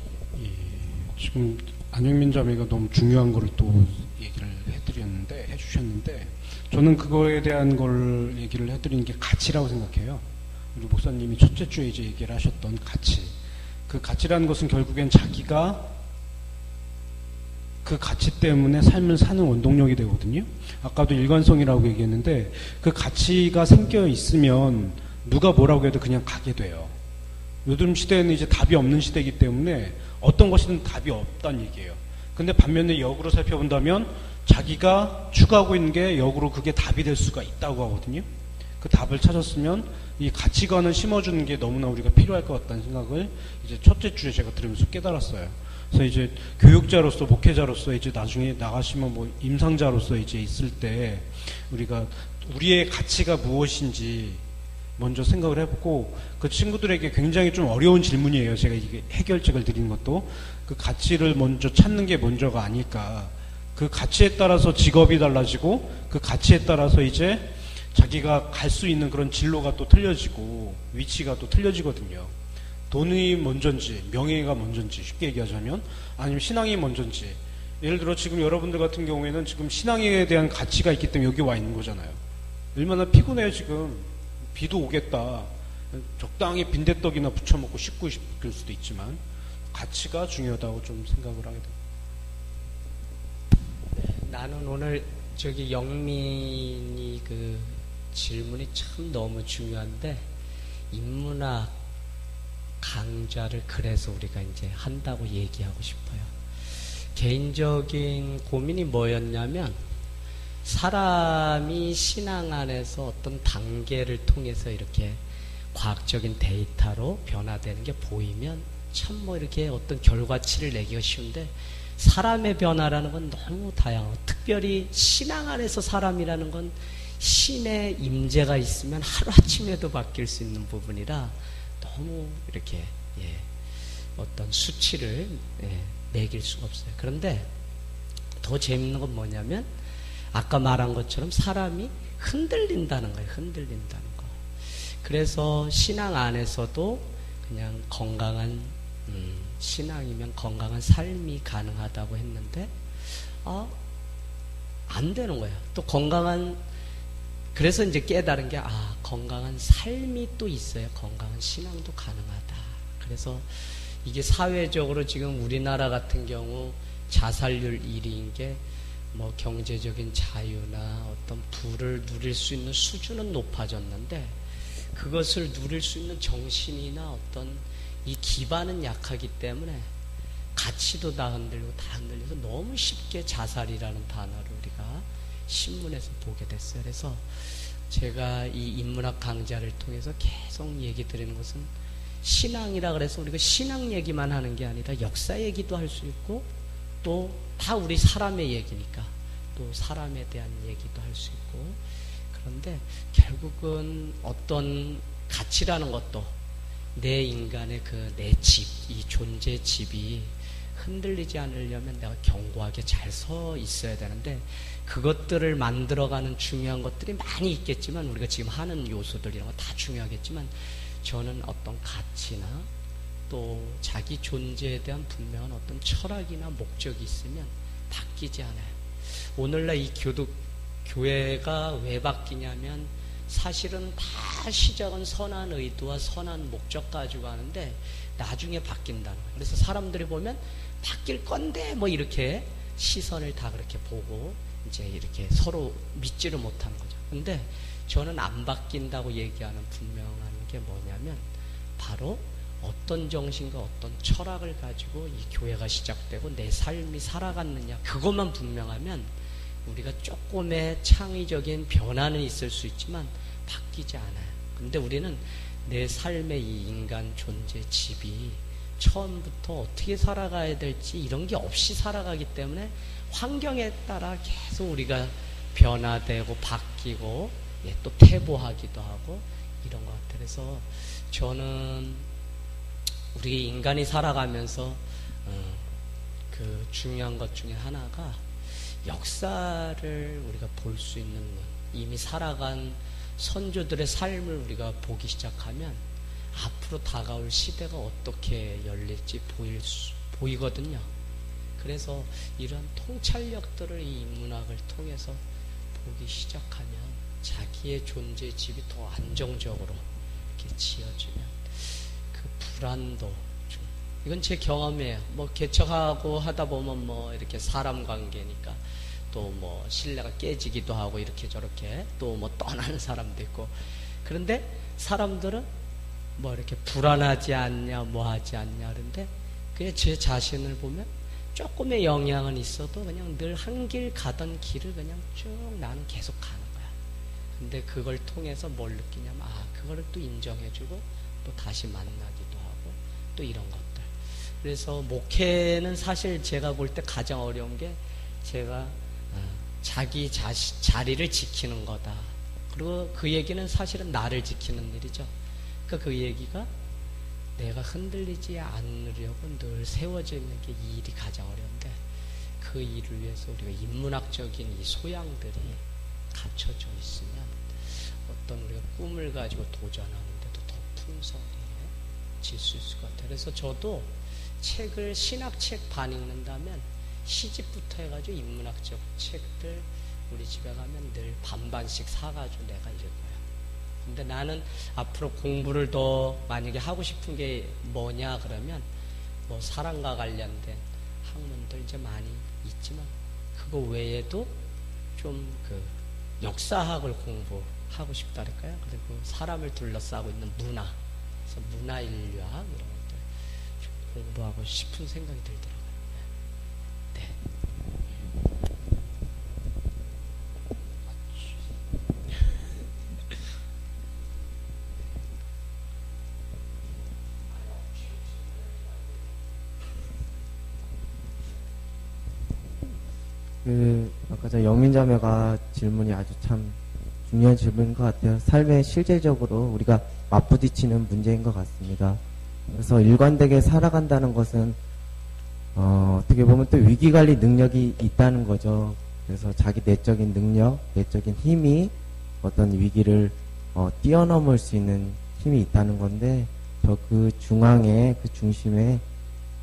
Speaker 1: 지금 안영민 자매가 너무 중요한 거를 또 얘기를 해주셨는데, 저는 그거에 대한 걸 얘기를 해드리는 게 가치라고 생각해요. 우리 목사님이 첫째 주에 이제 얘기를 하셨던 가치. 그 가치라는 것은 결국엔 자기가 그 가치 때문에 삶을 사는 원동력이 되거든요. 아까도 일관성이라고 얘기했는데, 그 가치가 생겨 있으면 누가 뭐라고 해도 그냥 가게 돼요. 요즘 시대에는 이제 답이 없는 시대이기 때문에 어떤 것이든 답이 없다는 얘기예요. 근데 반면에 역으로 살펴본다면 자기가 추구하고 있는 게 역으로 그게 답이 될 수가 있다고 하거든요. 그 답을 찾았으면 이 가치관을 심어주는 게 너무나 우리가 필요할 것 같다는 생각을 이제 첫째 주에 제가 들으면서 깨달았어요. 그래서 이제 교육자로서, 목회자로서 이제 나중에 나가시면 뭐 임상자로서 이제 있을 때 우리가 우리의 가치가 무엇인지 먼저 생각을 해보고, 그 친구들에게 굉장히 좀 어려운 질문이에요. 제가 이게 해결책을 드리는 것도. 그 가치를 먼저 찾는 게 먼저가 아닐까. 그 가치에 따라서 직업이 달라지고, 그 가치에 따라서 이제 자기가 갈 수 있는 그런 진로가 또 틀려지고, 위치가 또 틀려지거든요. 돈이 먼저인지, 명예가 먼저인지, 쉽게 얘기하자면, 아니면 신앙이 먼저인지. 예를 들어 지금 여러분들 같은 경우에는 지금 신앙에 대한 가치가 있기 때문에 여기 와 있는 거잖아요. 얼마나 피곤해요, 지금. 비도 오겠다. 적당히 빈대떡이나 부쳐 먹고 씻고 싶을 수도 있지만 가치가 중요하다고 좀 생각을 하게 됩니다.
Speaker 4: 네, 나는 오늘 저기 영민이 그 질문이 참 너무 중요한데, 인문학 강좌를 그래서 우리가 이제 한다고 얘기하고 싶어요. 개인적인 고민이 뭐였냐면, 사람이 신앙 안에서 어떤 단계를 통해서 이렇게 과학적인 데이터로 변화되는 게 보이면 참 뭐 이렇게 어떤 결과치를 내기가 쉬운데, 사람의 변화라는 건 너무 다양하고, 특별히 신앙 안에서 사람이라는 건 신의 임재가 있으면 하루아침에도 바뀔 수 있는 부분이라 너무 이렇게 어떤 수치를 매길 수가 없어요. 그런데 더 재밌는 건 뭐냐면, 아까 말한 것처럼 사람이 흔들린다는 거예요. 흔들린다는 거. 그래서 신앙 안에서도 그냥 건강한 신앙이면 건강한 삶이 가능하다고 했는데, 안 되는 거예요. 또 건강한, 그래서 이제 깨달은 게, 건강한 삶이 또 있어요. 건강한 신앙도 가능하다. 그래서 이게 사회적으로 지금 우리나라 같은 경우 자살률 1위인 게, 뭐 경제적인 자유나 어떤 부를 누릴 수 있는 수준은 높아졌는데, 그것을 누릴 수 있는 정신이나 어떤 이 기반은 약하기 때문에 가치도 다 흔들리고 다 흔들려서 너무 쉽게 자살이라는 단어를 우리가 신문에서 보게 됐어요. 그래서 제가 이 인문학 강좌를 통해서 계속 얘기 드리는 것은, 신앙이라 그래서 우리가 신앙 얘기만 하는 게 아니라 역사 얘기도 할 수 있고, 또 다 우리 사람의 얘기니까 또 사람에 대한 얘기도 할 수 있고, 그런데 결국은 어떤 가치라는 것도 내 인간의 그 내 집, 이 존재 집이 흔들리지 않으려면 내가 견고하게 잘 서 있어야 되는데, 그것들을 만들어가는 중요한 것들이 많이 있겠지만, 우리가 지금 하는 요소들 이런 거 다 중요하겠지만, 저는 어떤 가치나 또 자기 존재에 대한 분명한 어떤 철학이나 목적이 있으면 바뀌지 않아요. 오늘날 이 교회가 왜 바뀌냐면, 사실은 다 시작은 선한 의도와 선한 목적 가지고 하는데 나중에 바뀐다는 거예요. 그래서 사람들이 보면 바뀔 건데 뭐 이렇게 시선을 다 그렇게 보고 이제 이렇게 서로 믿지를 못하는 거죠. 근데 저는 안 바뀐다고 얘기하는 분명한 게 뭐냐면, 바로 어떤 정신과 어떤 철학을 가지고 이 교회가 시작되고 내 삶이 살아갔느냐, 그것만 분명하면 우리가 조금의 창의적인 변화는 있을 수 있지만 바뀌지 않아요. 근데 우리는 내 삶의 이 인간 존재 집이 처음부터 어떻게 살아가야 될지 이런 게 없이 살아가기 때문에 환경에 따라 계속 우리가 변화되고 바뀌고 또 퇴보하기도 하고 이런 것 같아요. 그래서 저는 우리 인간이 살아가면서 그 중요한 것 중에 하나가, 역사를 우리가 볼 수 있는 문, 이미 살아간 선조들의 삶을 우리가 보기 시작하면 앞으로 다가올 시대가 어떻게 열릴지 보이거든요. 그래서 이런 통찰력들을 이 인문학을 통해서 보기 시작하면 자기의 존재 집이 더 안정적으로 이렇게 지어지면 그 불안도 좀, 이건 제 경험이에요. 뭐 개척하고 하다 보면 뭐 이렇게 사람 관계니까 또 뭐 신뢰가 깨지기도 하고 이렇게 저렇게 또 뭐 떠나는 사람도 있고, 그런데 사람들은 뭐 이렇게 불안하지 않냐 뭐 하지 않냐 그런데 그냥 제 자신을 보면 조금의 영향은 있어도 그냥 늘 한 길 가던 길을 그냥 쭉 나는 계속 가는 거야. 근데 그걸 통해서 뭘 느끼냐면 그거를 또 인정해주고 또 다시 만나기도 하고 또 이런 것들. 그래서 목회는 사실 제가 볼 때 가장 어려운 게 제가 자기 자리를 지키는 거다. 그리고 그 얘기는 사실은 나를 지키는 일이죠. 그러니까 그 얘기가 내가 흔들리지 않으려고 늘 세워져 있는 게 이 일이 가장 어려운데, 그 일을 위해서 우리가 인문학적인 이 소양들이 갖춰져 있으면 어떤 우리가 꿈을 가지고 도전하는데도 더 풍성해질 수 있을 것 같아요. 그래서 저도 책을 신학책 반 읽는다면 시집부터 해가지고 인문학적 책들 우리 집에 가면 늘 반반씩 사가지고 내가 읽을 거야. 근데 나는 앞으로 공부를 더 만약에 하고 싶은 게 뭐냐 그러면 뭐 사랑과 관련된 학문들 이제 많이 있지만 그거 외에도 좀 그 역사학을 공부하고 싶다 그럴까요? 그리고 사람을 둘러싸고 있는 문화, 그래서 문화인류학 이런 것들 좀 공부하고 싶은 생각이 들더라고요. 네.
Speaker 5: 아까 저 영민자매가 질문이 아주 참 중요한 질문인 것 같아요. 삶에 실제적으로 우리가 맞부딪히는 문제인 것 같습니다. 그래서 일관되게 살아간다는 것은, 어떻게 보면 또 위기관리 능력이 있다는 거죠. 그래서 자기 내적인 능력, 내적인 힘이 어떤 위기를, 뛰어넘을 수 있는 힘이 있다는 건데, 저 그 중앙에, 그 중심에,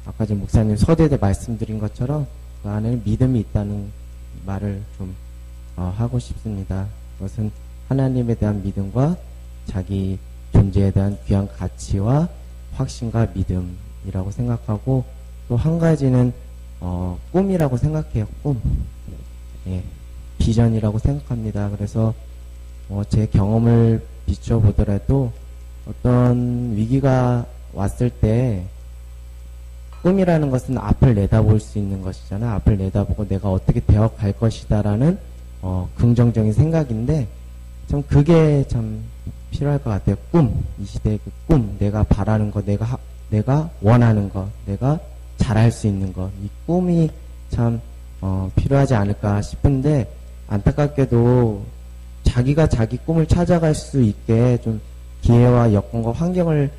Speaker 5: 아까 전 목사님 서두에 말씀드린 것처럼 그 안에는 믿음이 있다는 말을 좀 하고 싶습니다. 그것은 하나님에 대한 믿음과 자기 존재에 대한 귀한 가치와 확신과 믿음이라고 생각하고, 또 한 가지는 꿈이라고 생각해요. 꿈. 예, 비전이라고 생각합니다. 그래서 제 경험을 비춰보더라도 어떤 위기가 왔을 때 꿈이라는 것은 앞을 내다볼 수 있는 것이잖아. 앞을 내다보고 내가 어떻게 되어갈 것이다라는 긍정적인 생각인데, 참 그게 참 필요할 것 같아요. 꿈, 이 시대의 그 꿈, 내가 바라는 거, 내가 원하는 거, 내가 잘할 수 있는 거, 이 꿈이 참 필요하지 않을까 싶은데, 안타깝게도 자기가 자기 꿈을 찾아갈 수 있게 좀 기회와 여건과 환경을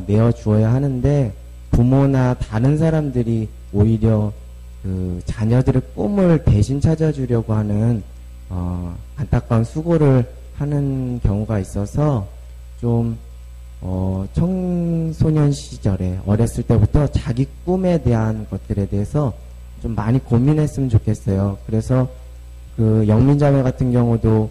Speaker 5: 내어주어야 하는데, 부모나 다른 사람들이 오히려 그 자녀들의 꿈을 대신 찾아주려고 하는 안타까운 수고를 하는 경우가 있어서, 좀 청소년 시절에 어렸을 때부터 자기 꿈에 대한 것들에 대해서 좀 많이 고민했으면 좋겠어요. 그래서 그 영민자매 같은 경우도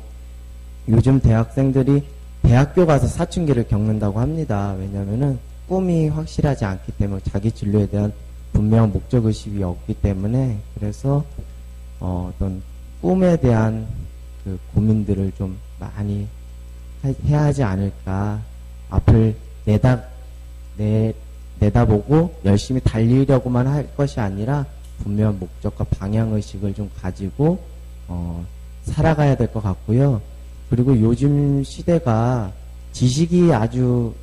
Speaker 5: 요즘 대학생들이 대학교 가서 사춘기를 겪는다고 합니다. 왜냐면은 꿈이 확실하지 않기 때문에, 자기 진로에 대한 분명한 목적의식이 없기 때문에. 그래서 어떤 꿈에 대한 그 고민들을 좀 많이 해야 하지 않을까. 앞을 내다보고 열심히 달리려고만 할 것이 아니라 분명한 목적과 방향의식을 좀 가지고 살아가야 될 것 같고요. 그리고 요즘 시대가 지식이 아주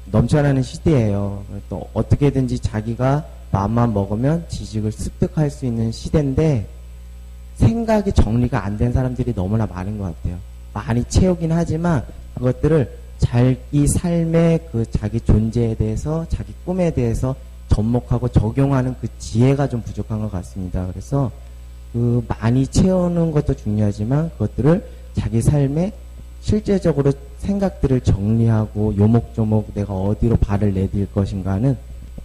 Speaker 5: 넘쳐나는 시대예요. 또 어떻게든지 자기가 마음만 먹으면 지식을 습득할 수 있는 시대인데, 생각이 정리가 안 된 사람들이 너무나 많은 것 같아요. 많이 채우긴 하지만 그것들을 자기 삶의 그 자기 존재에 대해서, 자기 꿈에 대해서 접목하고 적용하는 그 지혜가 좀 부족한 것 같습니다. 그래서 그 많이 채우는 것도 중요하지만 그것들을 자기 삶에 실제적으로 생각들을 정리하고 요목조목 내가 어디로 발을 내딜 것인가 하는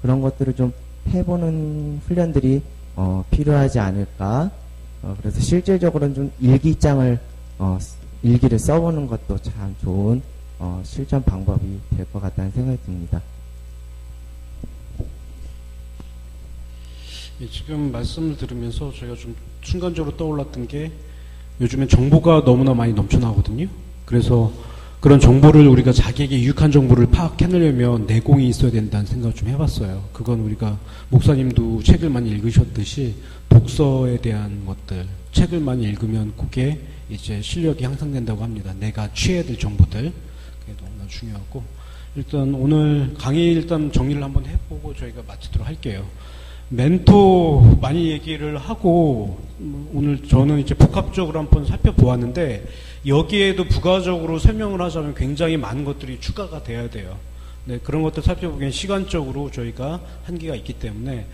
Speaker 5: 그런 것들을 좀 해보는 훈련들이 필요하지 않을까. 그래서 실질적으로는 좀 일기장을, 일기를 써보는 것도 참 좋은 실전 방법이 될 것 같다는 생각이 듭니다.
Speaker 1: 예, 지금 말씀을 들으면서 저희가 좀 순간적으로 떠올랐던 게 요즘엔 정보가 너무나 많이 넘쳐나거든요. 그래서 그런 정보를 우리가 자기에게 유익한 정보를 파악해내려면 내공이 있어야 된다는 생각을 좀 해봤어요. 그건 우리가 목사님도 책을 많이 읽으셨듯이 독서에 대한 것들, 책을 많이 읽으면 그게 이제 실력이 향상된다고 합니다. 내가 취해야 될 정보들. 그게 너무나 중요하고. 일단 오늘 강의 일단 정리를 한번 해보고 저희가 마치도록 할게요. 멘토 많이 얘기를 하고 오늘 저는 이제 복합적으로 한번 살펴보았는데 여기에도 부가적으로 설명을 하자면 굉장히 많은 것들이 추가가 돼야 돼요. 네, 그런 것들 살펴보기엔 시간적으로 저희가 한계가 있기 때문에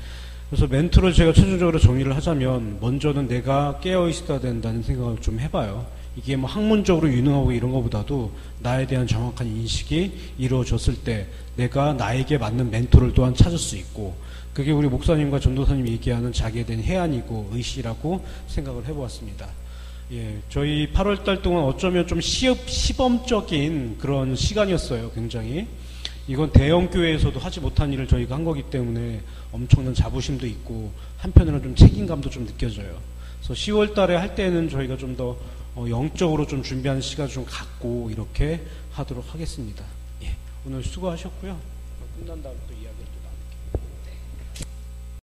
Speaker 1: 그래서 멘토를 제가 최종적으로 정리를 하자면 먼저는 내가 깨어 있어야 된다는 생각을 좀 해봐요. 이게 뭐 학문적으로 유능하고 이런 것보다도 나에 대한 정확한 인식이 이루어졌을 때 내가 나에게 맞는 멘토를 또한 찾을 수 있고 그게 우리 목사님과 전도사님이 얘기하는 자기에 대한 해안이고 의시라고 생각을 해보았습니다. 예, 저희 8월달 동안 어쩌면 좀 시범적인 그런 시간이었어요. 굉장히. 이건 대형 교회에서도 하지 못한 일을 저희가 한 거기 때문에 엄청난 자부심도 있고 한편으로는 좀 책임감도 좀 느껴져요. 그래서 10월달에 할 때는 저희가 좀 더 영적으로 좀 준비하는 시간을 좀 갖고 이렇게 하도록 하겠습니다. 예, 오늘 수고하셨고요. 끝난 다음에 또 이야기를